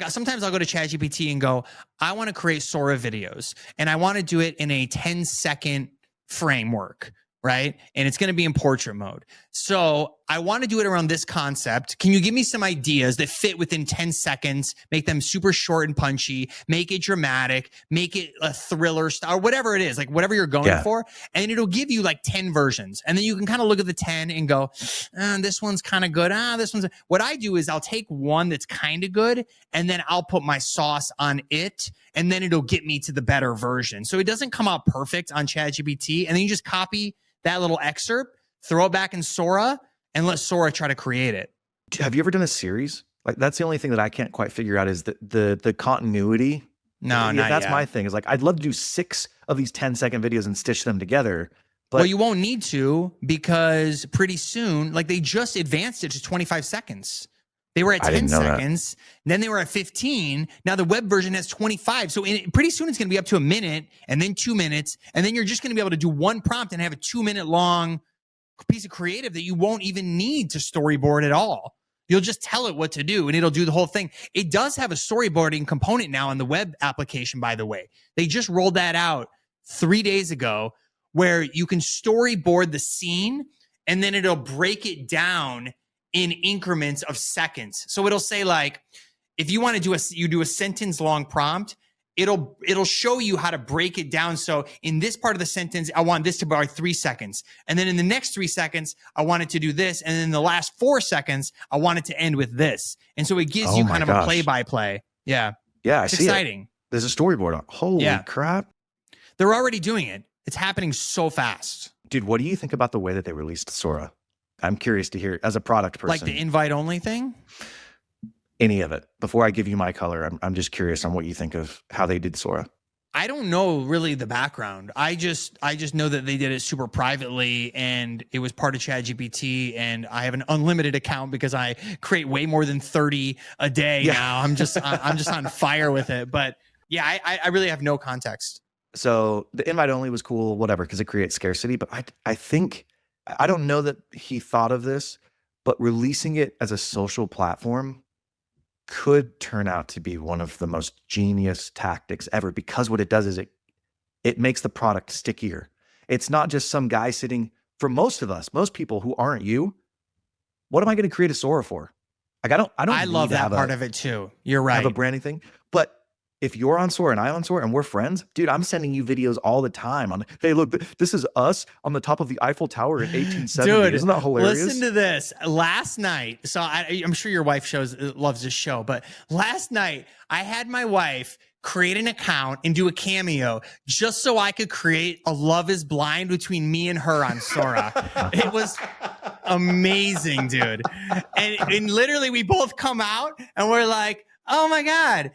sometimes I'll go to ChatGPT and go, I want to create Sora videos and I want to do it in a 10-second framework. Right? And it's going to be in portrait mode. So I want to do it around this concept. Can you give me some ideas that fit within 10 seconds, make them super short and punchy, make it dramatic, make it a thriller style, or whatever it is, like whatever you're going for. And it'll give you like 10 versions. And then you can kind of look at the 10 and go, this one's kind of good. This one's, what I do is I'll take one that's kind of good and then I'll put my sauce on it. And then it'll get me to the better version. So it doesn't come out perfect on ChatGPT. And then you just copy that little excerpt, throw it back in Sora, and let Sora try to create it. Have you ever done a series? Like that's the only thing that I can't quite figure out is the continuity. No, not that's yet. my thing. Is like I'd love to do 6 of these 10-second videos and stitch them together. But well, you won't need to because pretty soon, like they just advanced it to 25 seconds. They were at 10 seconds. Then they were at 15. Now the web version has 25. So pretty soon it's going to be up to a minute and then 2 minutes. And then you're just going to be able to do one prompt and have a 2-minute long piece of creative that you won't even need to storyboard at all. You'll just tell it what to do and it'll do the whole thing. It does have a storyboarding component now on the web application, by the way. They just rolled that out 3 days ago where you can storyboard the scene and then it'll break it down in increments of seconds. So it'll say like, if you want to do a sentence long prompt, it'll show you how to break it down. So in this part of the sentence, I want this to be 3 seconds. And then in the next 3 seconds, I want it to do this. And then the last 4 seconds, I want it to end with this. And so it gives you kind of a play-by-play. Yeah. Yeah, it's exciting. There's a storyboard on. Holy crap. They're already doing it. It's happening so fast. Dude, what do you think about the way that they released Sora? I'm curious to hear as a product person. Like the invite only thing? Any of it. Before I give you my color, I'm just curious on what you think of how they did Sora. I don't know really the background. I just know that they did it super privately and it was part of ChatGPT and I have an unlimited account because I create way more than 30 a day now. I'm just on fire with it. But yeah, I really have no context. So the invite only was cool, whatever, because it creates scarcity. But I think, I don't know that he thought of this, but releasing it as a social platform could turn out to be one of the most genius tactics ever, because what it does is it makes the product stickier. It's not just some guy sitting, for most of us, most people who aren't you, what am I going to create a Sora for? Like I love that part of it too. You're right. Have a branding thing, but if you're on Sora and I'm on Sora and we're friends, dude, I'm sending you videos all the time on, hey, look, this is us on the top of the Eiffel Tower in 1870. Dude, isn't that hilarious? Listen to this. Last night, so I'm sure your wife loves this show, but last night I had my wife create an account and do a cameo just so I could create a Love is Blind between me and her on Sora. It was amazing, dude. And literally we both come out and we're like, oh my God.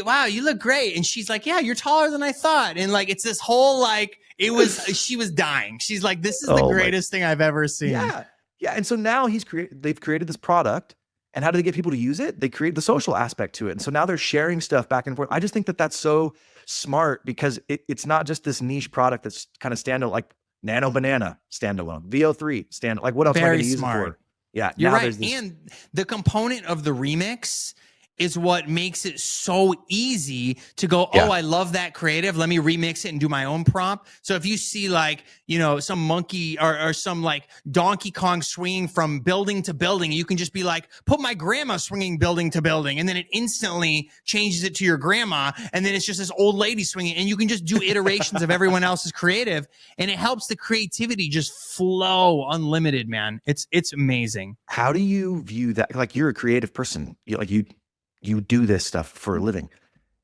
Wow, you look great. And she's like, yeah, you're taller than I thought. And like, it's this whole, like, she was dying. She's like, this is the greatest thing I've ever seen. Yeah. Yeah. And so now they've created this product. And how do they get people to use it? They create the social aspect to it. And so now they're sharing stuff back and forth. I just think that that's so smart because it's not just this niche product that's kind of standalone, like Nano Banana standalone, VO3 standalone. Like what else am I going to use it for? Yeah. You're right. And the component of the remix is what makes it so easy to go, oh, I love that creative. Let me remix it and do my own prompt. So if you see like, some monkey or some like Donkey Kong swinging from building to building, you can just be like, put my grandma swinging building to building. And then it instantly changes it to your grandma. And then it's just this old lady swinging. And you can just do iterations of everyone else's creative. And it helps the creativity just flow unlimited, man. It's amazing. How do you view that? Like you're a creative person. You do this stuff for a living.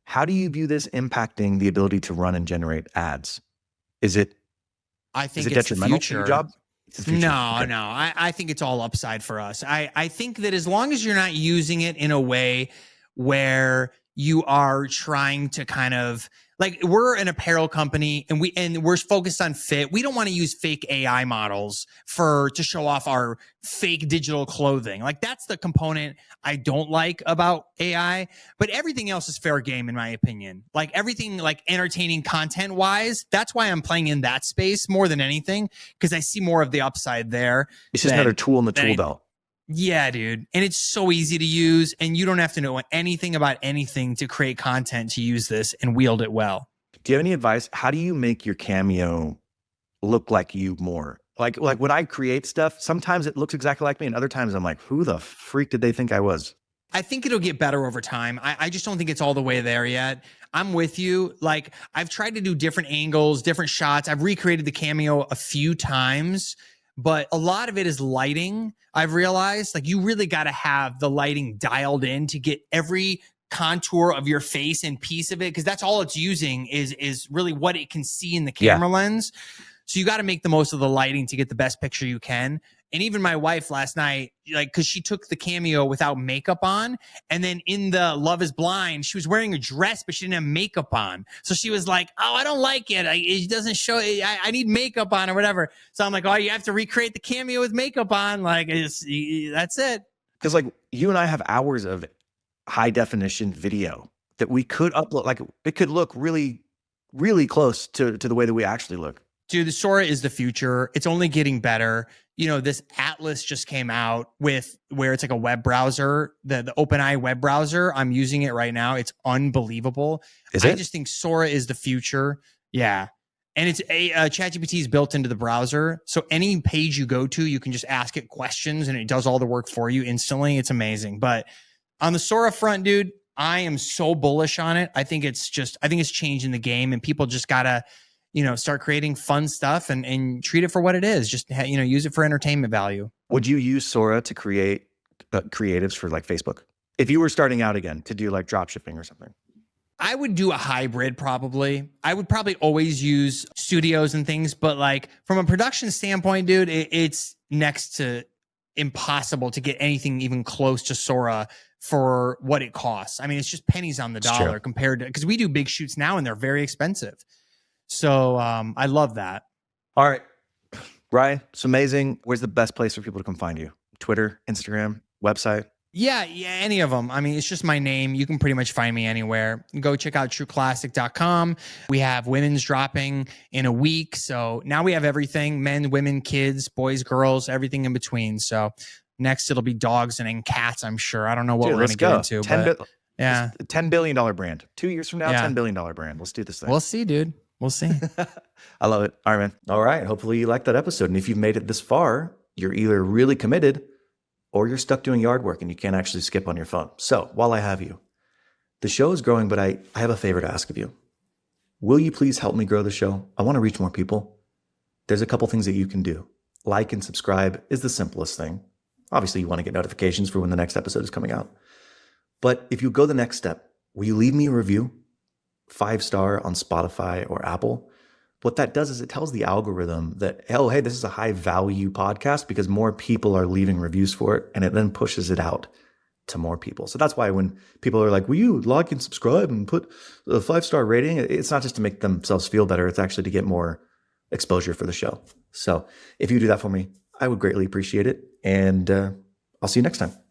How do you view this impacting the ability to run and generate ads? I think it's detrimental to your job? No. I think it's all upside for us. I think that as long as you're not using it in a way where you are trying to kind of like, we're an apparel company and we're focused on fit. We don't want to use fake AI models to show off our fake digital clothing. Like that's the component I don't like about AI, but everything else is fair game in my opinion. Like everything like entertaining content wise, that's why I'm playing in that space more than anything. Cause I see more of the upside there. It's just another tool in the tool belt. Yeah, dude. And it's so easy to use and you don't have to know anything about anything to create content to use this and wield it well. Do you have any advice? How do you make your cameo look like you more? Like when I create stuff, sometimes it looks exactly like me and other times I'm like, who the freak did they think I was? I think it'll get better over time. I just don't think it's all the way there yet. I'm with you. Like I've tried to do different angles, different shots. I've recreated the cameo a few times, but a lot of it is lighting. I've realized like you really got to have the lighting dialed in to get every contour of your face and piece of it. Cause that's all it's using is really what it can see in the camera lens. So you got to make the most of the lighting to get the best picture you can. And even my wife last night, like, cause she took the cameo without makeup on. And then in the Love is Blind, she was wearing a dress, but she didn't have makeup on. So she was like, oh, I don't like it. It doesn't show, I need makeup on or whatever. So I'm like, oh, you have to recreate the cameo with makeup on. Like that's it. Cause like you and I have hours of high definition video that we could upload. Like it could look really, really close to the way that we actually look. Dude, the Sora is the future. It's only getting better. This Atlas just came out with where it's like a web browser, the OpenAI web browser. I'm using it right now. It's unbelievable. I just think Sora is the future. Yeah. And it's ChatGPT is built into the browser. So any page you go to, you can just ask it questions and it does all the work for you instantly. It's amazing. But on the Sora front, dude, I am so bullish on it. I think it's changing the game and people just gotta, start creating fun stuff and treat it for what it is. Just, use it for entertainment value. Would you use Sora to create creatives for like Facebook? If you were starting out again to do like drop shipping or something? I would do a hybrid probably. I would probably always use studios and things, but like from a production standpoint, dude, it's next to impossible to get anything even close to Sora for what it costs. I mean, it's just pennies on the dollar compared to, because we do big shoots now and they're very expensive. So I love that. All right, Ryan, it's amazing. Where's the best place for people to come find you? Twitter, Instagram, website? Yeah, any of them. I mean, it's just my name. You can pretty much find me anywhere. Go check out trueclassic.com. We have women's dropping in a week. So now we have everything, men, women, kids, boys, girls, everything in between. So next it'll be dogs and then cats, I'm sure. I don't know what we're going to get into. Yeah. $10 billion brand. 2 years from now, $10 billion brand. Let's do this thing. We'll see, dude. We'll see. I love it. All right, man. All right. Hopefully you liked that episode. And if you've made it this far, you're either really committed or you're stuck doing yard work and you can't actually skip on your phone. So while I have you, The show is growing, but I have a favor to ask of you. Will you please help me grow the show? I want to reach more people. There's a couple things that you can do. Like and subscribe is the simplest thing. Obviously, you want to get notifications for when the next episode is coming out. But if you go the next step, will you leave me a review? 5-star on Spotify or Apple. What that does is it tells the algorithm that, oh, hey, this is a high value podcast because more people are leaving reviews for it, and it then pushes it out to more people. So that's why when people are like, will you like and subscribe and put a 5-star rating? It's not just to make themselves feel better. It's actually to get more exposure for the show. So if you do that for me, I would greatly appreciate it. And I'll see you next time.